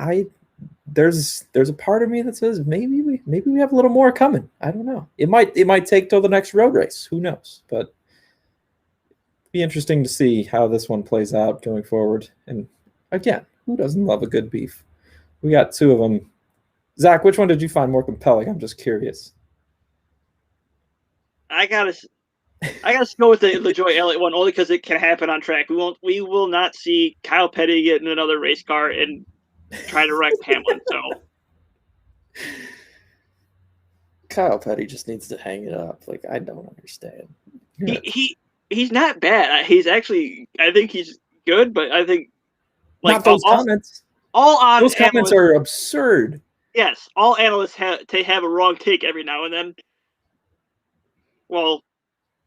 there's a part of me that says maybe we have a little more coming. I don't know. It might take till the next road race. Who knows? But it'd be interesting to see how this one plays out going forward. And again, who doesn't love a good beef? We got two of them. Zach, which one did you find more compelling? I'm just curious. I gotta go with the LaJoie Elliott one only because it can happen on track. We will not see Kyle Petty get in another race car and try to wreck Hamlin. So Kyle Petty just needs to hang it up. Like I don't understand. He's not bad. He's actually, I think he's good, but I think like not those comments. Those comments are absurd. Yes, all analysts have a wrong take every now and then. Well,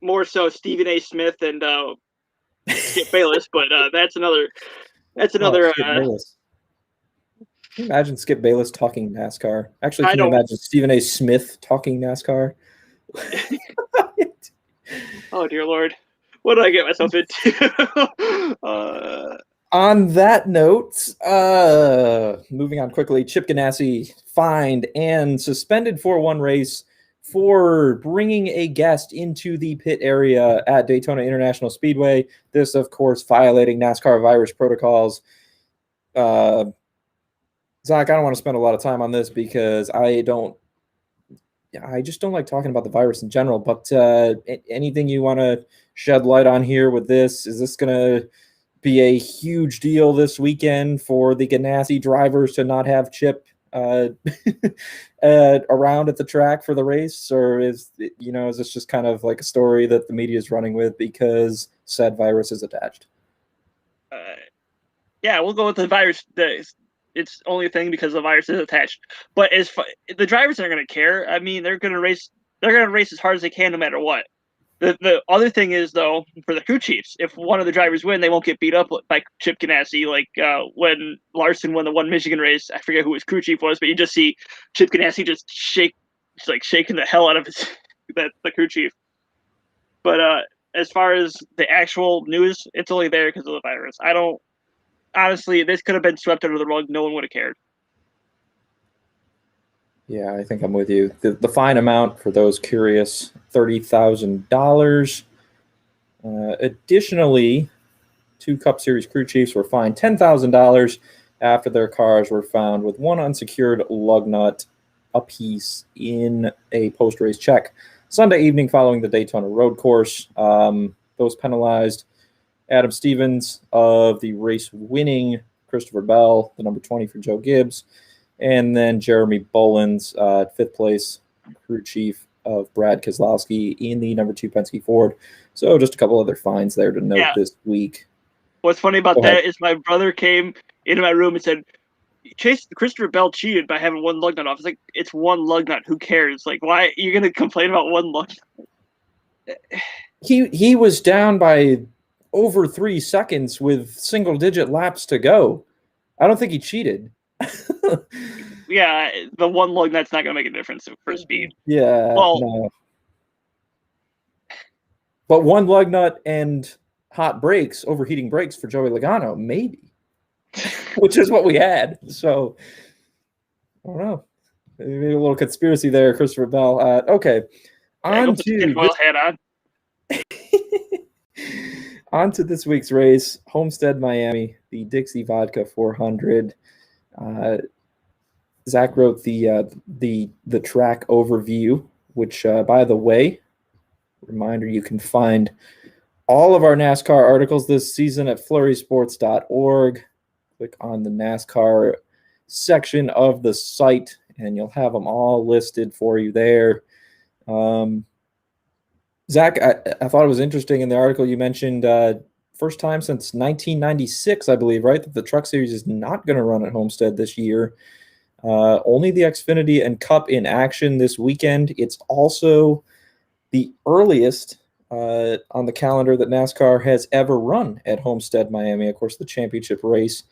more so Stephen A. Smith and Skip Bayless, but that's another. Bayless. Can you imagine Skip Bayless talking NASCAR? Actually, can you imagine Stephen A. Smith talking NASCAR? Oh dear Lord, what did I get myself into? On that note, moving on quickly, Chip Ganassi fined and suspended for one race for bringing a guest into the pit area at Daytona International Speedway. This, of course, violating NASCAR virus protocols. Zach, I don't want to spend a lot of time on this because I just don't like talking about the virus in general. But anything you want to shed light on here with this? Is this going to be a huge deal this weekend for the Ganassi drivers to not have Chip around at the track for the race, or is this just kind of like a story that the media is running with because said virus is attached? Yeah, we'll go with the virus. It's only a thing because the virus is attached. But the drivers aren't going to care. I mean, they're going to race. They're going to race as hard as they can, no matter what. The other thing is, though, for the crew chiefs, if one of the drivers win, they won't get beat up by Chip Ganassi. Like when Larson won the one Michigan race, I forget who his crew chief was, but you just see Chip Ganassi just shaking the hell out of the crew chief. But as far as the actual news, it's only there because of the virus. Honestly, this could have been swept under the rug. No one would have cared. Yeah, I think I'm with you. The fine amount, for those curious, $30,000. Additionally, two Cup Series crew chiefs were fined $10,000 after their cars were found with one unsecured lug nut apiece in a post-race check Sunday evening following the Daytona road course. Those penalized Adam Stevens of the race-winning Christopher Bell, the number 20 for Joe Gibbs, and then Jeremy Bolins, fifth place crew chief of Brad Keselowski in the number 2 Penske Ford. So just a couple other fines there to note this week. What's funny about that is my brother came into my room and said, Christopher Bell cheated by having one lug nut off. It's like, it's one lug nut. Who cares? Like, why are you going to complain about one lug nut? He was down by over 3 seconds with single-digit laps to go. I don't think he cheated. Yeah, the one lug nut's not going to make a difference for speed. Yeah, well, no. But one lug nut and hot brakes, overheating brakes for Joey Logano, maybe, which is what we had. So I don't know. Maybe a little conspiracy there, Christopher Bell. Okay, on to hat on. on to this week's race, Homestead, Miami, the Dixie Vodka 400. Zach wrote the track overview, which, by the way, reminder, you can find all of our NASCAR articles this season at flurrysports.org. Click on the NASCAR section of the site, and you'll have them all listed for you there. Zach, I thought it was interesting in the article you mentioned first time since 1996, I believe, right, that the Truck Series is not going to run at Homestead this year. Only the Xfinity and Cup in action this weekend. It's also the earliest on the calendar that NASCAR has ever run at Homestead, Miami. Of course, the championship race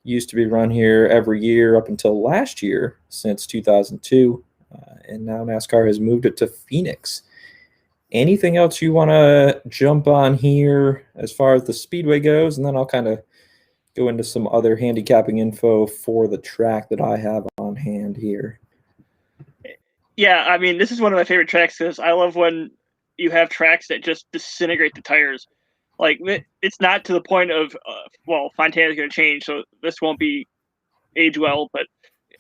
used to be run here every year up until last year, since 2002. And now NASCAR has moved it to Phoenix. Anything else you want to jump on here as far as the speedway goes? And then I'll kind of go into some other handicapping info for the track that I have on hand here. Yeah, I mean, this is one of my favorite tracks because I love when you have tracks that just disintegrate the tires. Like, it's not to the point of, Fontana's going to change, so this won't be age well, but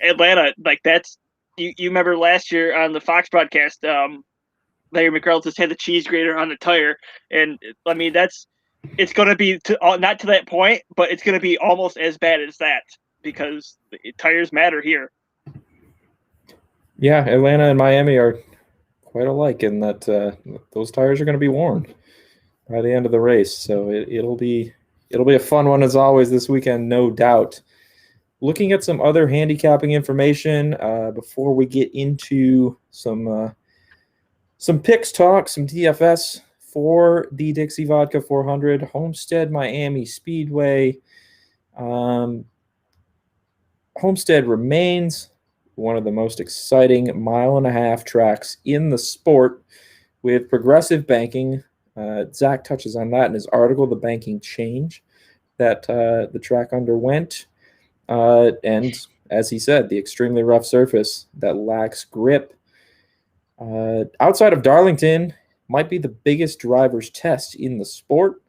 Atlanta, like, that's, you remember last year on the Fox broadcast, Larry McGrath just had the cheese grater on the tire, and I mean, it's going to be not to that point, but it's going to be almost as bad as that because tires matter here. Yeah, Atlanta and Miami are quite alike in that those tires are going to be worn by the end of the race. So it'll be a fun one as always this weekend, no doubt. Looking at some other handicapping information before we get into some picks talk, some DFS for the Dixie Vodka 400, Homestead, Miami Speedway. Homestead remains one of the most exciting 1.5 mile tracks in the sport with progressive banking. Zach touches on that in his article, the banking change that the track underwent. And as he said, the extremely rough surface that lacks grip. Outside of Darlington, might be the biggest driver's test in the sport.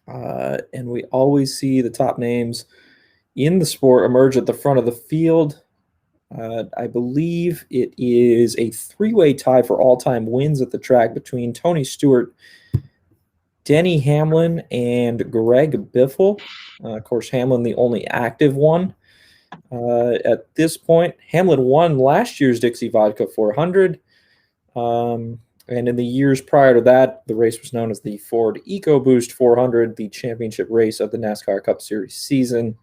And we always see the top names in the sport emerge at the front of the field. I believe it is a 3-way tie for all-time wins at the track between Tony Stewart, Denny Hamlin, and Greg Biffle. Of course, Hamlin the only active one at this point. Hamlin won last year's Dixie Vodka 400. And in the years prior to that, the race was known as the Ford EcoBoost 400, the championship race of the NASCAR Cup Series season.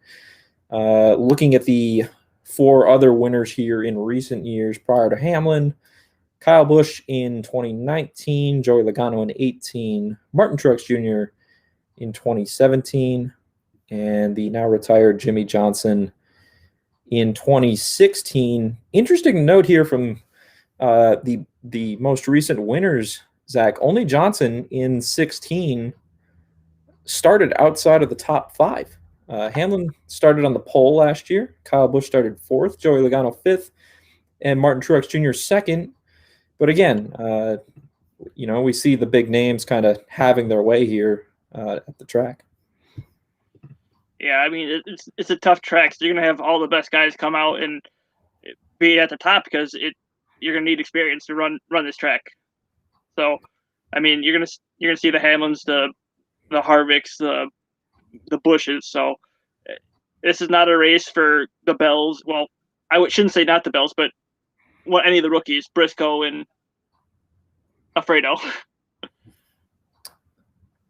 Looking at the 4 other winners here in recent years prior to Hamlin: Kyle Busch in 2019, Joey Logano in 2018, Martin Truex Jr. in 2017, and the now retired Jimmy Johnson in 2016. Interesting note here from the most recent winners, Zach. Only Johnson in 2016 started outside of the top 5. Hamlin started on the pole last year. Kyle Busch started 4th. Joey Logano 5th. And Martin Truex Jr. 2nd. But again, we see the big names kind of having their way here at the track. Yeah, I mean, it's a tough track. So you're going to have all the best guys come out and be at the top because you're going to need experience to run this track. So, I mean, you're going to see the Hamlins, the Harvicks, the Bushes. So this is not a race for the Bells. Well, shouldn't say not the Bells, but any of the rookies, Briscoe and Alfredo.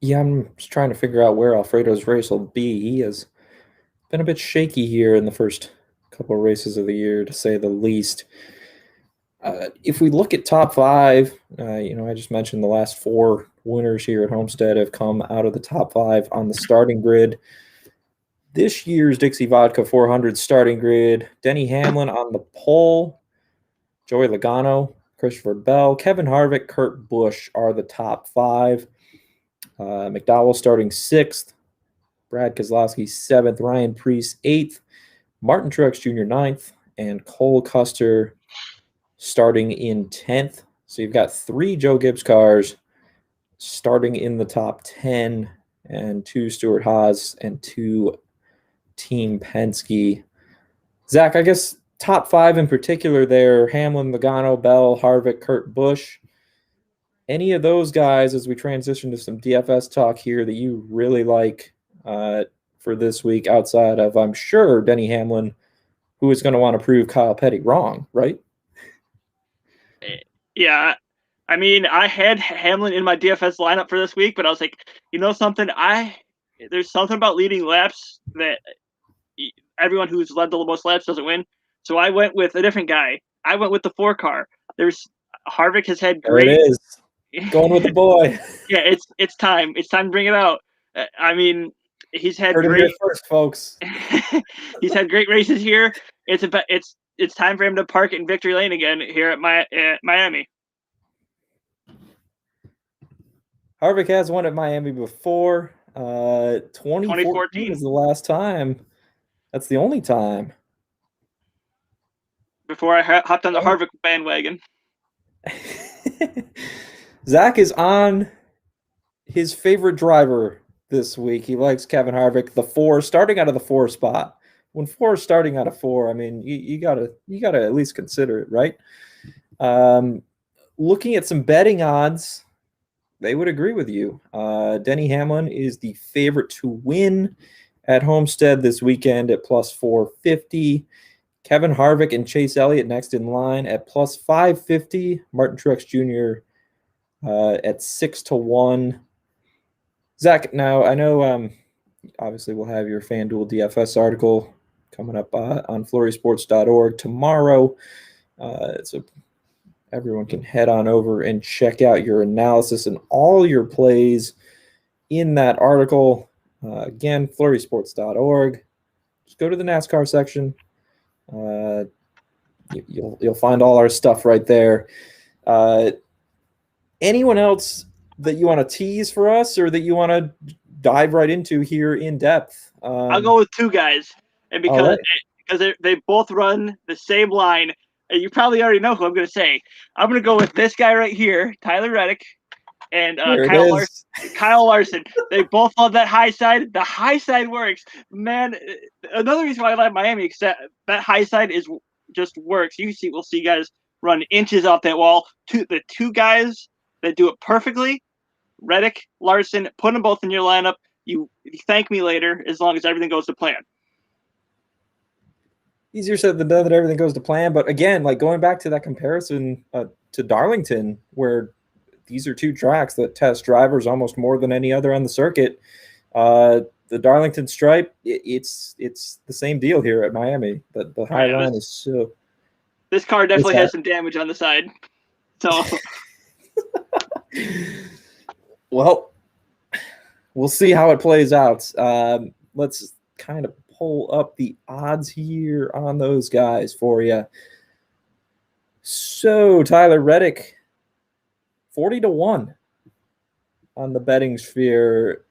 Yeah, I'm just trying to figure out where Alfredo's race will be. He has been a bit shaky here in the first couple of races of the year, to say the least. If we look at top 5, I just mentioned the last 4 winners here at Homestead have come out of the top 5 on the starting grid. This year's Dixie Vodka 400 starting grid: Denny Hamlin on the pole, Joey Logano, Christopher Bell, Kevin Harvick, Kurt Busch are the top 5. McDowell starting 6th. Brad Keselowski 7th. Ryan Preece 8th. Martin Truex Jr. 9th. And Cole Custer starting in 10th. So you've got 3 Joe Gibbs cars starting in the top 10 and 2 Stuart Haas and 2 Team Penske. Zach, I guess top 5 in particular there, Hamlin, Logano, Bell, Harvick, Kurt Busch. Any of those guys, as we transition to some DFS talk here, that you really like for this week outside of, I'm sure, Denny Hamlin, who is going to want to prove Kyle Petty wrong, right? Yeah. I mean, I had Hamlin in my DFS lineup for this week, but I was like, you know something? There's something about leading laps that everyone who's led the most laps doesn't win. So I went with a different guy. I went with the 4 car. Harvick has had great. There it is. Going with the boy. Yeah, it's time. It's time to bring it out. I mean, he's had Heard great. It first, folks. He's had great races here. It's time for him to park in victory lane again here at Miami. Harvick has won at Miami before. 2014 is the last time. That's the only time. Before I hopped on the Harvick bandwagon. Zach is on his favorite driver this week. He likes Kevin Harvick, the 4, starting out of the 4 spot. When 4 is starting out of 4, I mean, you gotta at least consider it, right? Looking at some betting odds, they would agree with you. Denny Hamlin is the favorite to win at Homestead this weekend at plus 450. Kevin Harvick and Chase Elliott next in line at plus 550. Martin Truex Jr. At 6-1. Zach, now I know obviously we'll have your FanDuel DFS article coming up on FlurrySports.org tomorrow. So everyone can head on over and check out your analysis and all your plays in that article. Again, FlurrySports.org. Just go to the NASCAR section. You'll find all our stuff right there. Anyone else that you want to tease for us, or that you want to dive right into here in depth? I'll go with 2 guys, and because they both run the same line, and you probably already know who I'm going to say. I'm going to go with this guy right here, Tyler Reddick, and Kyle Larson. They both love that high side. The high side works, man. Another reason why I like Miami, except that high side just works. We'll see guys run inches off that wall. The 2 guys that do it perfectly, Reddick, Larson. Put them both in your lineup. You thank me later, as long as everything goes to plan. Easier said than done that everything goes to plan. But again, like going back to that comparison to Darlington, where these are 2 tracks that test drivers almost more than any other on the circuit. The Darlington stripe, it's the same deal here at Miami. The high line is so. This car definitely has some damage on the side. So. Well, we'll see how it plays out. Let's kind of pull up the odds here on those guys for you. So Tyler Reddick, 40-1 on the betting sphere.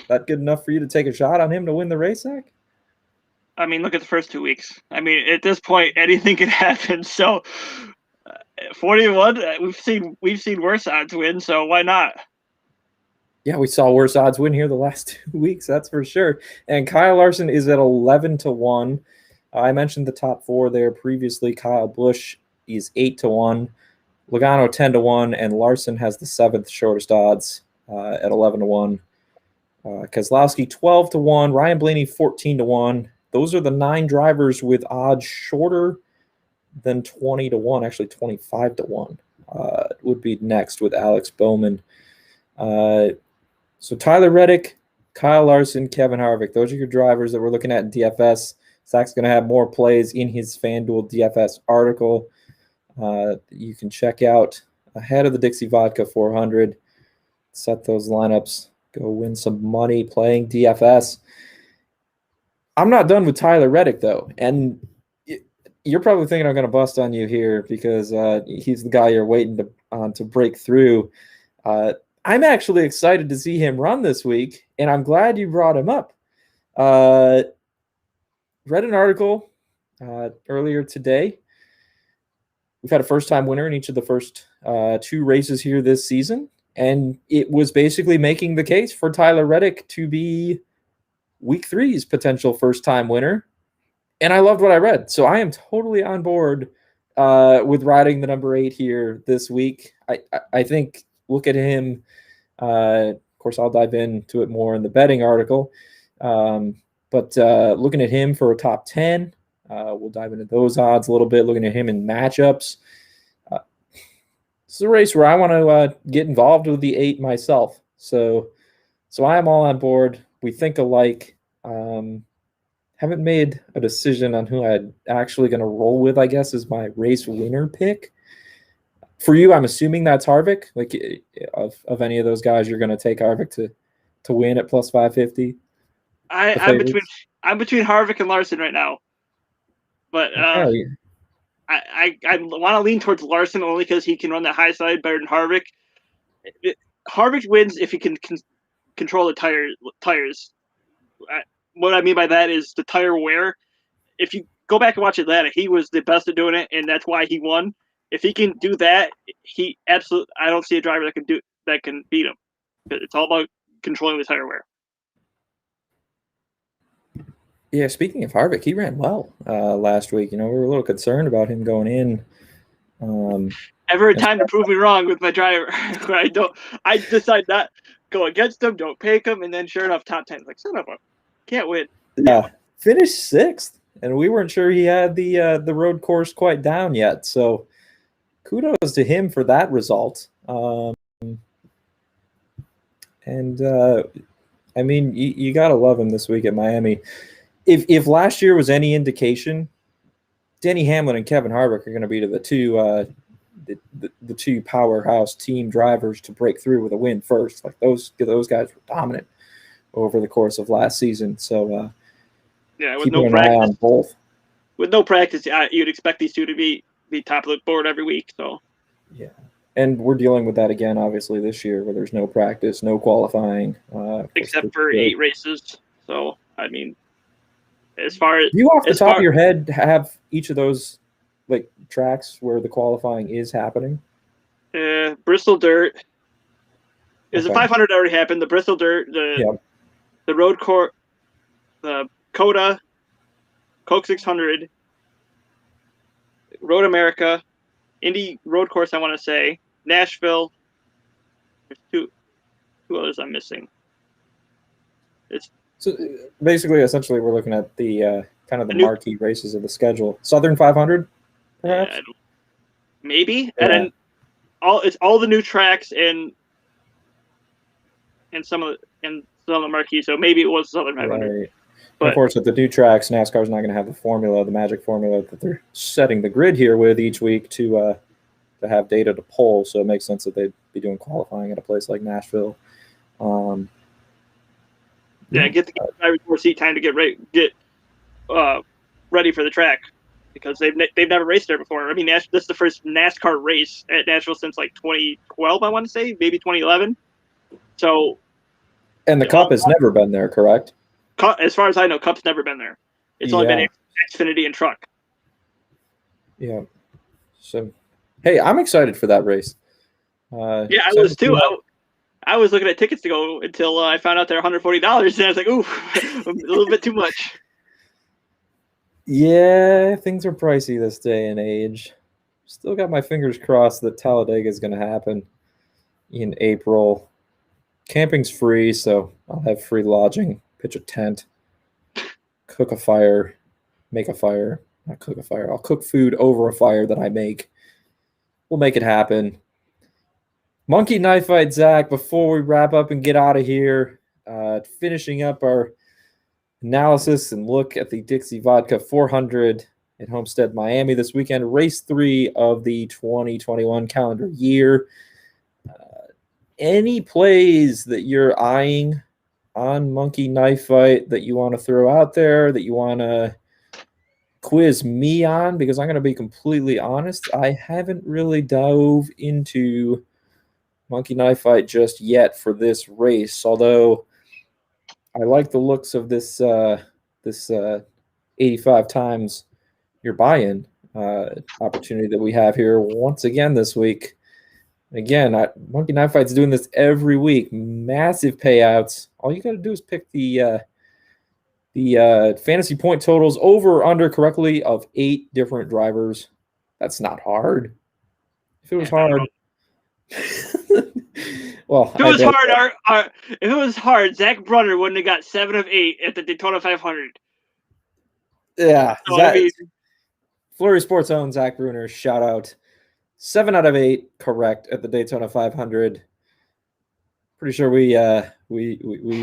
That good enough for you to take a shot on him to win the race, Zach? I mean, look at the first 2 weeks. I mean, at this point, anything can happen. So 40-1, we've seen worse odds win, so why not? Yeah, we saw worse odds win here the last 2 weeks, that's for sure. And Kyle Larson is at 11-1. I mentioned the top 4 there previously. Kyle Busch is 8-1. Logano 10-1, and Larson has the 7th shortest odds at 11-1. Keselowski 12-1. Ryan Blaney 14-1. Those are the 9 drivers with odds shorter than 20-1. Actually, 25-1 would be next with Alex Bowman. So Tyler Reddick, Kyle Larson, Kevin Harvick. Those are your drivers that we're looking at in DFS. Zach's going to have more plays in his FanDuel DFS article. You can check out ahead of the Dixie Vodka 400. Set those lineups. Go win some money playing DFS. I'm not done with Tyler Reddick, though. And you're probably thinking I'm going to bust on you here because he's the guy you're waiting on to break through. I'm actually excited to see him run this week, and I'm glad you brought him up. Read an article earlier today. We've had a first-time winner in each of the first 2 races here this season, and it was basically making the case for Tyler Reddick to be Week 3's potential first-time winner. And I loved what I read, so I am totally on board with riding the number 8 here this week. I think look at him. Of course, I'll dive into it more in the betting article. But looking at him for a top 10, we'll dive into those odds a little bit, looking at him in matchups. This is a race where I want to get involved with the 8 myself. So I am all on board. We think alike. Haven't made a decision on who I'm actually going to roll with, I guess, is my race winner pick. For you, I'm assuming that's Harvick. Like, of any of those guys, you're going to take Harvick to win at plus 550. I'm between Harvick and Larson right now, but Okay. I want to lean towards Larson only because he can run the high side better than Harvick. Harvick wins if he can control the tires. What I mean by that is the tire wear. If you go back and watch Atlanta, he was the best at doing it, and that's why he won. If he can do that, I don't see a driver that can beat him. It's all about controlling the tire wear. Yeah, speaking of Harvick, he ran well last week. We were a little concerned about him going in. Ever a time to prove me wrong with my driver where I decide not go against him, don't pick him, and then sure enough, top 10. Like, son of a, can't win. Yeah, finished 6th, and we weren't sure he had the road course quite down yet. So kudos to him for that result. I mean, you gotta love him this week at Miami. If last year was any indication, Denny Hamlin and Kevin Harvick are going to be the two powerhouse team drivers to break through with a win first. Like those guys were dominant over the course of last season. So with no practice, eye on both. With no practice, you'd expect these two to be top of the board every week. So yeah, and we're dealing with that again, obviously this year, where there's no practice, no qualifying, except for 8 races. So I mean. As far as do you off the top of your head have each of those like tracks where the qualifying is happening? Bristol Dirt. Is the 500 already happened? The Bristol Dirt, the road court, the Coda, Coke 600, Road America, Indy Road Course. I want to say Nashville. There's two others I'm missing. So basically, essentially, we're looking at the kind of the marquee races of the schedule. Southern 500, perhaps? Maybe. Yeah. And then it's all the new tracks and some of the marquee. So maybe it was Southern 500. Right. But of course, with the new tracks, NASCAR's not going to have the magic formula that they're setting the grid here with each week to have data to pull. So it makes sense that they'd be doing qualifying at a place like Nashville. Get the drivers more seat time to get ready for the track because they've never raced there before. I mean, this is the first NASCAR race at Nashville since like 2012, I want to say, maybe 2011. So, and the Cup has never been there, correct? As far as I know, Cup's never been there. It's only been Xfinity and Truck. Yeah. So, hey, I'm excited for that race. I was too. I was looking at tickets to go until I found out they're $140, and I was like, ooh, a little bit too much. Yeah, things are pricey this day and age. Still got my fingers crossed that Talladega is going to happen in April. Camping's free, so I'll have free lodging, pitch a tent, cook a fire, make a fire. Not cook a fire. I'll cook food over a fire that I make. We'll make it happen. Monkey Knife Fight, Zach, before we wrap up and get out of here, finishing up our analysis and look at the Dixie Vodka 400 at Homestead, Miami this weekend, race 3 of the 2021 calendar year. Any plays that you're eyeing on Monkey Knife Fight that you want to throw out there, that you want to quiz me on? Because I'm going to be completely honest, I haven't really dove into monkey knife fight just yet for this race, although I like the looks of this 85 times your buy-in opportunity that we have here once again this week. Again, Monkey Knife Fight's doing this every week. Massive payouts. All you got to do is pick the fantasy point totals over or under correctly of 8 different drivers. That's not hard. If it was hard, well, if it was hard, Zach Brunner wouldn't have got 7 of 8 at the Daytona 500. Yeah, So, Flurry Sports own Zach Brunner. Shout out. 7 out of 8 correct at the Daytona 500. Pretty sure we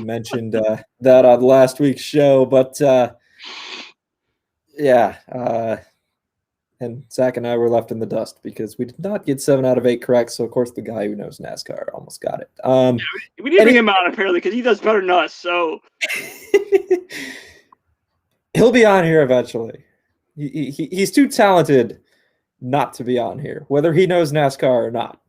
mentioned that on last week's show, but and Zach and I were left in the dust because we did not get 7 out of 8 correct. So of course the guy who knows NASCAR almost got it. We need to bring him out apparently because he does better than us. So he'll be on here eventually. He's too talented not to be on here, whether he knows NASCAR or not.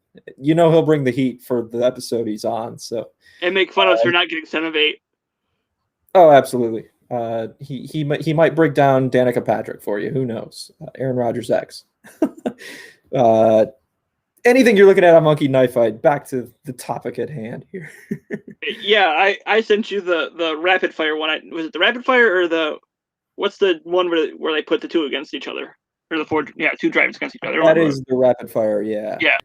He'll bring the heat for the episode he's on. So and make fun of us for not getting 7 of 8. Oh, absolutely. He might break down Danica Patrick for you. Who knows? Aaron Rodgers' ex. Anything you're looking at on Monkey Knife Fight. Back to the topic at hand here. Yeah, I sent you the rapid fire one. Was it the rapid fire or what's the one where they put the 2 against each other? Or the 4, 2 drivers against each other. That is the rapid fire, yeah. Yeah.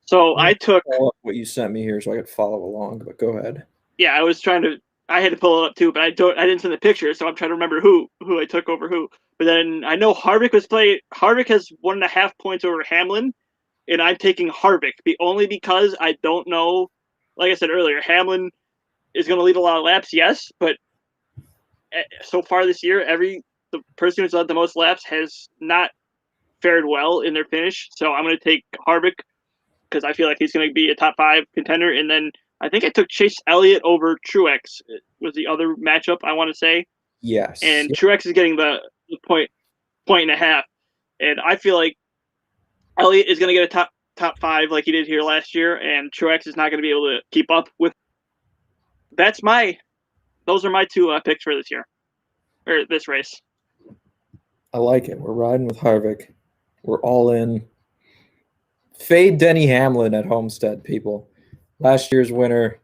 So I took what you sent me here so I could follow along, but go ahead. Yeah, I had to pull it up too, but I didn't send the picture, so I'm trying to remember who I took over who. But then I know Harvick has 1.5 points over Hamlin, and I'm taking Harvick only because I don't know. Like I said earlier, Hamlin is going to lead a lot of laps, yes, but so far this year, the person who's led the most laps has not fared well in their finish. So I'm going to take Harvick because I feel like he's going to be a top 5 contender. And then I think I took Chase Elliott over Truex was the other matchup, I want to say. Yes. And Truex is getting the point and a half. And I feel like Elliott is going to get a top 5 like he did here last year, and Truex is not going to be able to keep up with. Those are my 2 picks for this year, or this race. I like it. We're riding with Harvick. We're all in. Fade Denny Hamlin at Homestead, people. Last year's winner,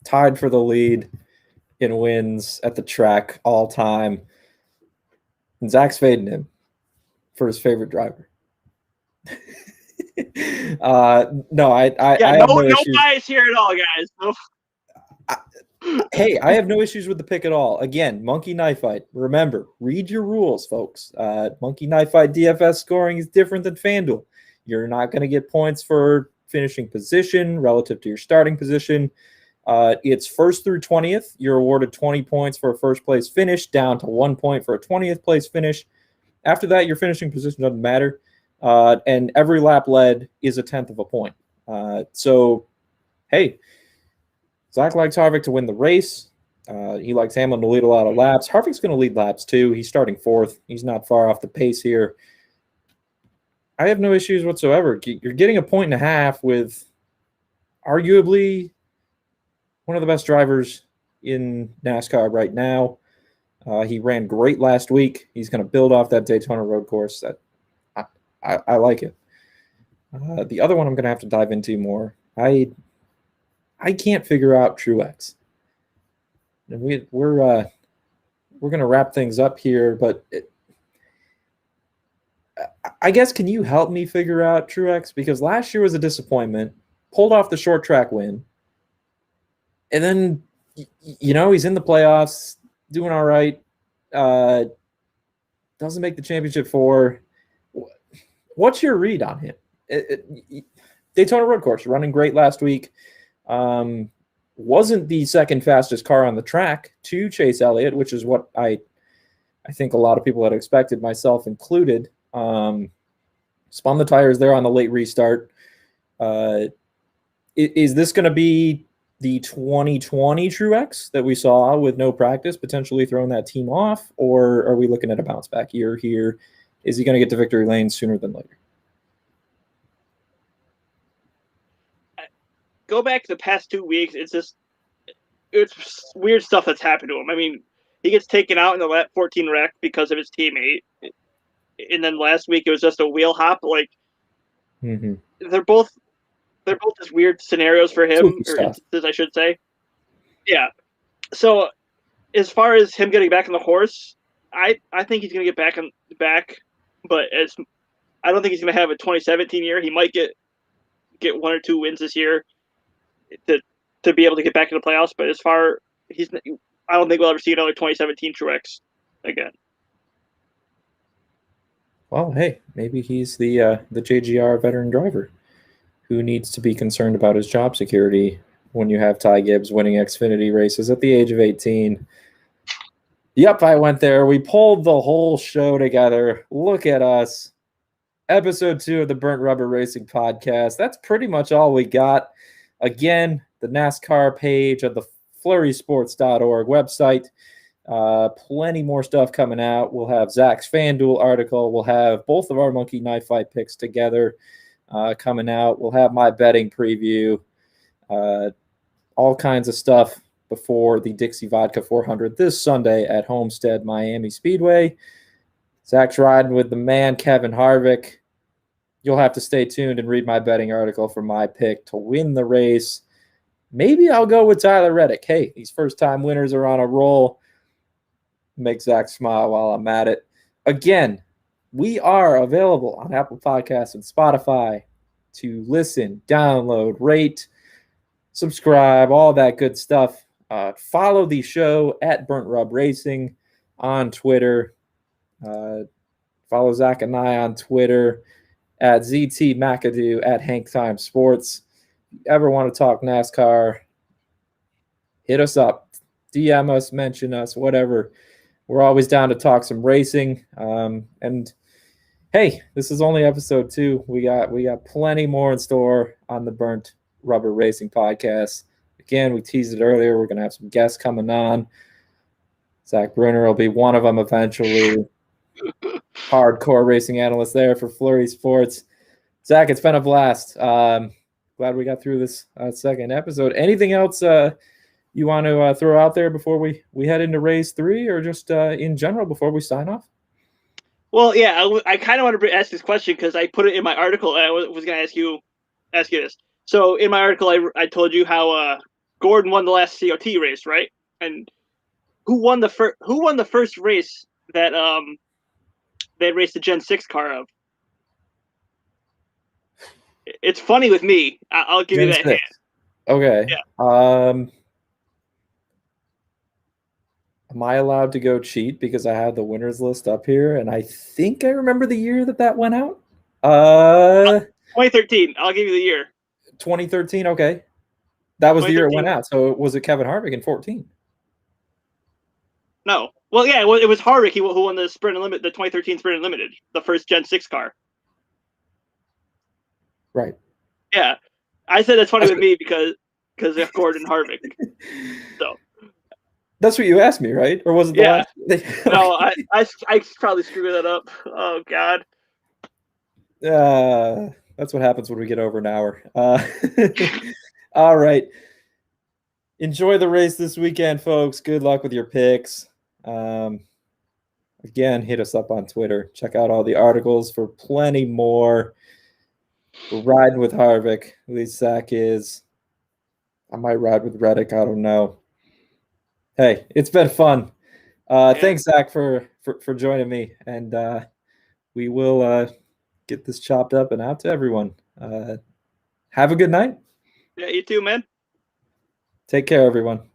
tied for the lead in wins at the track all time. And Zach's fading him for his favorite driver. No, I have no bias here at all, guys. No. Hey, I have no issues with the pick at all. Again, Monkey Knife Fight. Remember, read your rules, folks. Monkey Knife Fight DFS scoring is different than FanDuel. You're not going to get points for finishing position relative to your starting position. It's first through 20th. You're awarded 20 points for a first place finish, down to 1 point for a 20th place finish. After that, your finishing position doesn't matter. And every lap led is a 10th of a point. So, hey, Zach likes Harvick to win the race. He likes Hamlin to lead a lot of laps. Harvick's going to lead laps too. He's starting 4th. He's not far off the pace here. I have no issues whatsoever. You're getting a 1.5 with arguably one of the best drivers in NASCAR right now. He ran great last week. He's going to build off that Daytona road course. I like it. The other one I'm going to have to dive into more. I can't figure out Truex. And we're going to wrap things up here, but I guess, can you help me figure out Truex? Because last year was a disappointment. Pulled off the short track win. And then, he's in the playoffs, doing all right. Doesn't make the championship 4. What's your read on him? Daytona road course, running great last week. Wasn't the second fastest car on the track to Chase Elliott, which is what I think a lot of people had expected, myself included. Spun the tires there on the late restart. Is this going to be the 2020 Truex that we saw with no practice, potentially throwing that team off, or are we looking at a bounce back year here? Is he going to get to victory lane sooner than later? go back to the past 2 weeks, it's weird stuff that's happened to him. I mean, he gets taken out in the lap 14 wreck because of his teammate, and then last week it was just a wheel hop. Like they're both just weird scenarios for him, or instances, I should say. Yeah. So as far as him getting back on the horse, I think he's going to get back, but I don't think he's going to have a 2017 year. He might get 1 or 2 wins this year to be able to get back in the playoffs. But I don't think we'll ever see another 2017 Truex again. Well, hey, maybe he's the JGR veteran driver who needs to be concerned about his job security when you have Ty Gibbs winning Xfinity races at the age of 18. Yep, I went there. We pulled the whole show together. Look at us. Episode 2 of the Burnt Rubber Racing Podcast. That's pretty much all we got. Again, the NASCAR page of the flurrysports.org website. Plenty more stuff coming out. We'll have Zach's FanDuel article. We'll have both of our Monkey Knife Fight picks together coming out. We'll have my betting preview. All kinds of stuff before the Dixie Vodka 400 this Sunday at Homestead, Miami Speedway. Zach's riding with the man, Kevin Harvick. You'll have to stay tuned and read my betting article for my pick to win the race. Maybe I'll go with Tyler Reddick. Hey, these first-time winners are on a roll. Make Zach smile while I'm at it. Again, we are available on Apple Podcasts and Spotify to listen, download, rate, subscribe, all that good stuff. Follow the show at Burnt Rub Racing on Twitter. Follow Zach and I on Twitter at ZT McAdoo, at Hank Time Sports. If you ever want to talk NASCAR, hit us up, DM us, mention us, whatever. We're always down to talk some racing. And hey, this is only episode 2. We got plenty more in store on the Burnt Rubber Racing Podcast. Again, we teased it earlier. We're going to have some guests coming on. Zach Brunner will be one of them eventually. Hardcore racing analyst there for Flurry Sports. Zach, it's been a blast. Glad we got through this second episode. Anything else you want to throw out there before we head into race 3, or just in general before we sign off? Well, yeah, I kind of want to ask this question because I put it in my article, and I was going to ask you this. So in my article, I told you how Gordon won the last COT race, right? And who won the first race that they raced the Gen 6 car of? It's funny with me. I'll give you that hint. Okay. Yeah. Am I allowed to go cheat because I have the winners list up here, and I think I remember the year that went out? 2013. I'll give you the year. 2013. Okay, that was the year it went out. So was it Kevin Harvick in 14? No. Well, yeah, it was Harvick who won the Sprint Unlimited, the 2013 Sprint Unlimited, the first Gen 6 car. Right. Yeah, I said that's funny with me because of Gordon Harvick. So. That's what you asked me, right? Or was it the last? No, I probably screwed that up. Oh God. That's what happens when we get over an hour. All right. Enjoy the race this weekend, folks. Good luck with your picks. Again, hit us up on Twitter. Check out all the articles for plenty more. We're riding with Harvick. At least Zach is. I might ride with Reddick. I don't know. Hey, it's been fun. Thanks, Zach, for joining me. And we will get this chopped up and out to everyone. Have a good night. Yeah, you too, man. Take care, everyone.